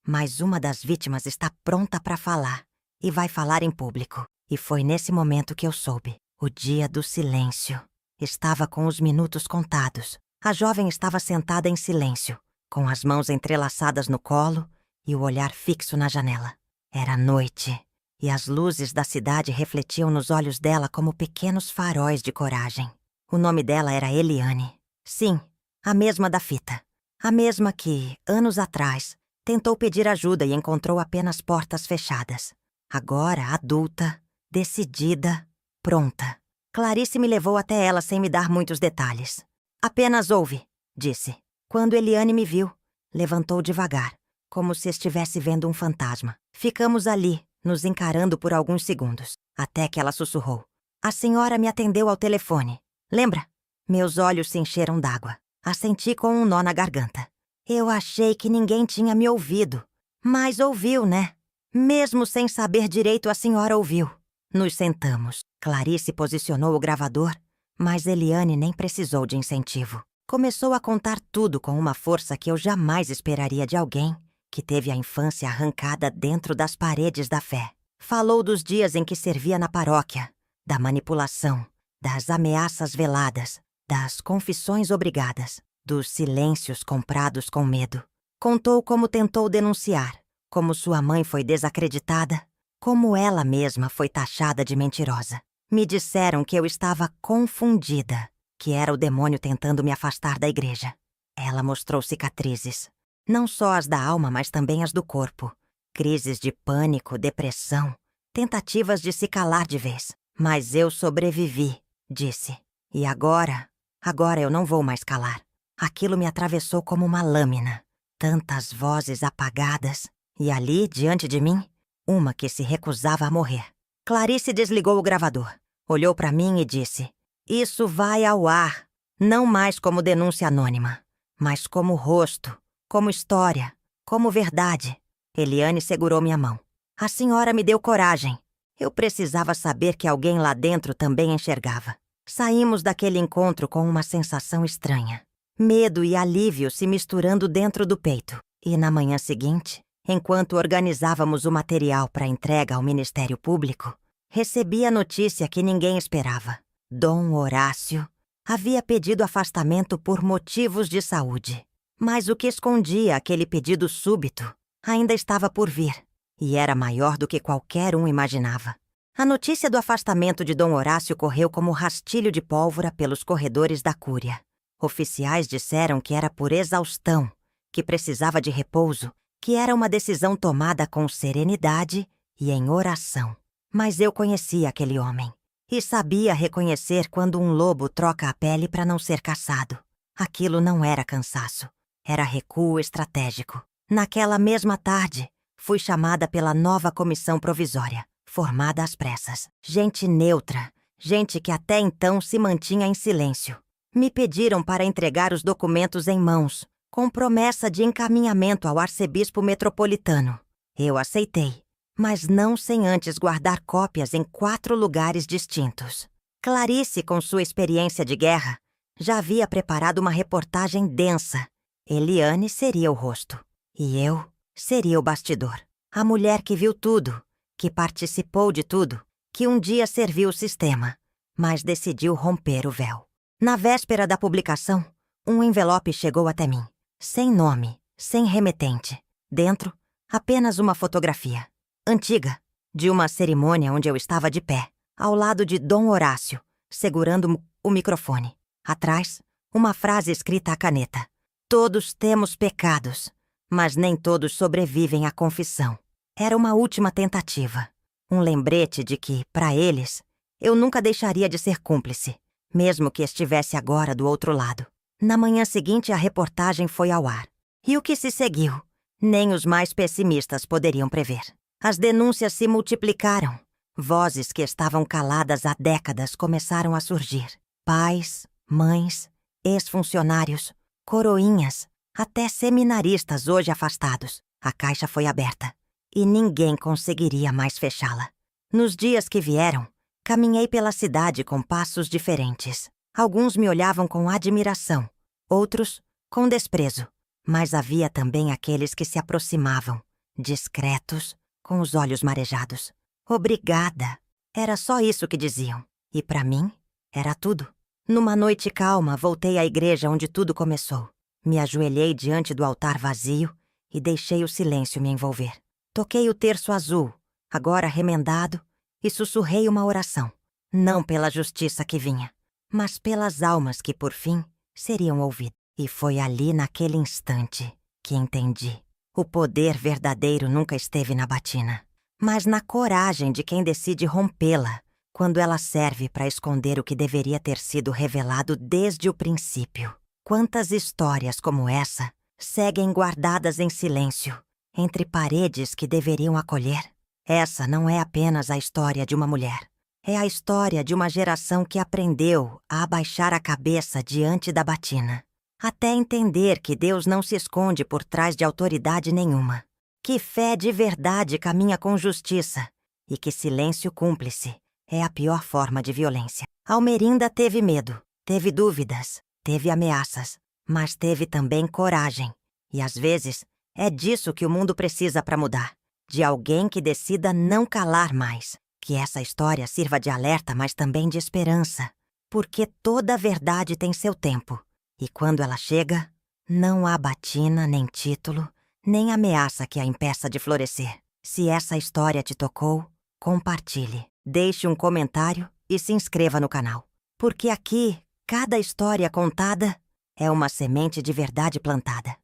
mas uma das vítimas está pronta para falar e vai falar em público. E foi nesse momento que eu soube. O dia do silêncio. Estava com os minutos contados. A jovem estava sentada em silêncio, com as mãos entrelaçadas no colo e o olhar fixo na janela. Era noite, e as luzes da cidade refletiam nos olhos dela como pequenos faróis de coragem. O nome dela era Eliane. Sim, a mesma da fita. A mesma que, anos atrás, tentou pedir ajuda e encontrou apenas portas fechadas. Agora, adulta, decidida, pronta. Clarice me levou até ela sem me dar muitos detalhes. Apenas ouve, disse. Quando Eliane me viu, levantou devagar, como se estivesse vendo um fantasma. Ficamos ali, nos encarando por alguns segundos, até que ela sussurrou: a senhora me atendeu ao telefone. Lembra? Meus olhos se encheram d'água. Assenti com um nó na garganta. Eu achei que ninguém tinha me ouvido. Mas ouviu, né? Mesmo sem saber direito, a senhora ouviu. Nos sentamos. Clarice posicionou o gravador, mas Eliane nem precisou de incentivo. Começou a contar tudo com uma força que eu jamais esperaria de alguém que teve a infância arrancada dentro das paredes da fé. Falou dos dias em que servia na paróquia, da manipulação, das ameaças veladas, das confissões obrigadas, dos silêncios comprados com medo. Contou como tentou denunciar, como sua mãe foi desacreditada, como ela mesma foi taxada de mentirosa. Me disseram que eu estava confundida, que era o demônio tentando me afastar da igreja. Ela mostrou cicatrizes, não só as da alma, mas também as do corpo. Crises de pânico, depressão, tentativas de se calar de vez. Mas eu sobrevivi, disse. E agora eu não vou mais calar. Aquilo me atravessou como uma lâmina. Tantas vozes apagadas. E ali, diante de mim, uma que se recusava a morrer. Clarice desligou o gravador, olhou para mim e disse: isso vai ao ar, não mais como denúncia anônima, mas como rosto, como história, como verdade. Eliane segurou minha mão. A senhora me deu coragem. Eu precisava saber que alguém lá dentro também enxergava. Saímos daquele encontro com uma sensação estranha. Medo e alívio se misturando dentro do peito. E na manhã seguinte, enquanto organizávamos o material para entrega ao Ministério Público, recebi a notícia que ninguém esperava. Dom Horácio havia pedido afastamento por motivos de saúde. Mas o que escondia aquele pedido súbito ainda estava por vir, e era maior do que qualquer um imaginava. A notícia do afastamento de Dom Horácio correu como rastilho de pólvora pelos corredores da Cúria. Oficiais disseram que era por exaustão, que precisava de repouso, que era uma decisão tomada com serenidade e em oração. Mas eu conhecia aquele homem e sabia reconhecer quando um lobo troca a pele para não ser caçado. Aquilo não era cansaço, era recuo estratégico. Naquela mesma tarde, fui chamada pela nova comissão provisória, formada às pressas. Gente neutra, gente que até então se mantinha em silêncio. Me pediram para entregar os documentos em mãos, com promessa de encaminhamento ao arcebispo metropolitano. Eu aceitei, mas não sem antes guardar cópias em 4 lugares distintos. Clarice, com sua experiência de guerra, já havia preparado uma reportagem densa. Eliane seria o rosto, e eu seria o bastidor. A mulher que viu tudo, que participou de tudo, que um dia serviu o sistema, mas decidiu romper o véu. Na véspera da publicação, um envelope chegou até mim, sem nome, sem remetente. Dentro, apenas uma fotografia, antiga, de uma cerimônia onde eu estava de pé, ao lado de Dom Horácio, segurando o microfone. Atrás, uma frase escrita à caneta. Todos temos pecados, mas nem todos sobrevivem à confissão. Era uma última tentativa. Um lembrete de que, para eles, eu nunca deixaria de ser cúmplice, mesmo que estivesse agora do outro lado. Na manhã seguinte, a reportagem foi ao ar. E o que se seguiu? Nem os mais pessimistas poderiam prever. As denúncias se multiplicaram. Vozes que estavam caladas há décadas começaram a surgir. Pais, mães, ex-funcionários, coroinhas, até seminaristas hoje afastados. A caixa foi aberta e ninguém conseguiria mais fechá-la. Nos dias que vieram, caminhei pela cidade com passos diferentes. Alguns me olhavam com admiração, outros com desprezo. Mas havia também aqueles que se aproximavam, discretos, com os olhos marejados. Obrigada. Era só isso que diziam. E para mim, era tudo. Numa noite calma, voltei à igreja onde tudo começou. Me ajoelhei diante do altar vazio e deixei o silêncio me envolver. Toquei o terço azul, agora remendado, e sussurrei uma oração. Não pela justiça que vinha, mas pelas almas que, por fim, seriam ouvidas. E foi ali, naquele instante, que entendi. O poder verdadeiro nunca esteve na batina, mas na coragem de quem decide rompê-la, quando ela serve para esconder o que deveria ter sido revelado desde o princípio. Quantas histórias como essa seguem guardadas em silêncio, entre paredes que deveriam acolher? Essa não é apenas a história de uma mulher. É a história de uma geração que aprendeu a abaixar a cabeça diante da batina, até entender que Deus não se esconde por trás de autoridade nenhuma, que fé de verdade caminha com justiça e que silêncio cúmplice é a pior forma de violência. Almerinda teve medo, teve dúvidas, teve ameaças, mas teve também coragem. E às vezes é disso que o mundo precisa para mudar, de alguém que decida não calar mais. Que essa história sirva de alerta, mas também de esperança, porque toda verdade tem seu tempo. E quando ela chega, não há batina, nem título, nem ameaça que a impeça de florescer. Se essa história te tocou, compartilhe, deixe um comentário e se inscreva no canal. Porque aqui, cada história contada é uma semente de verdade plantada.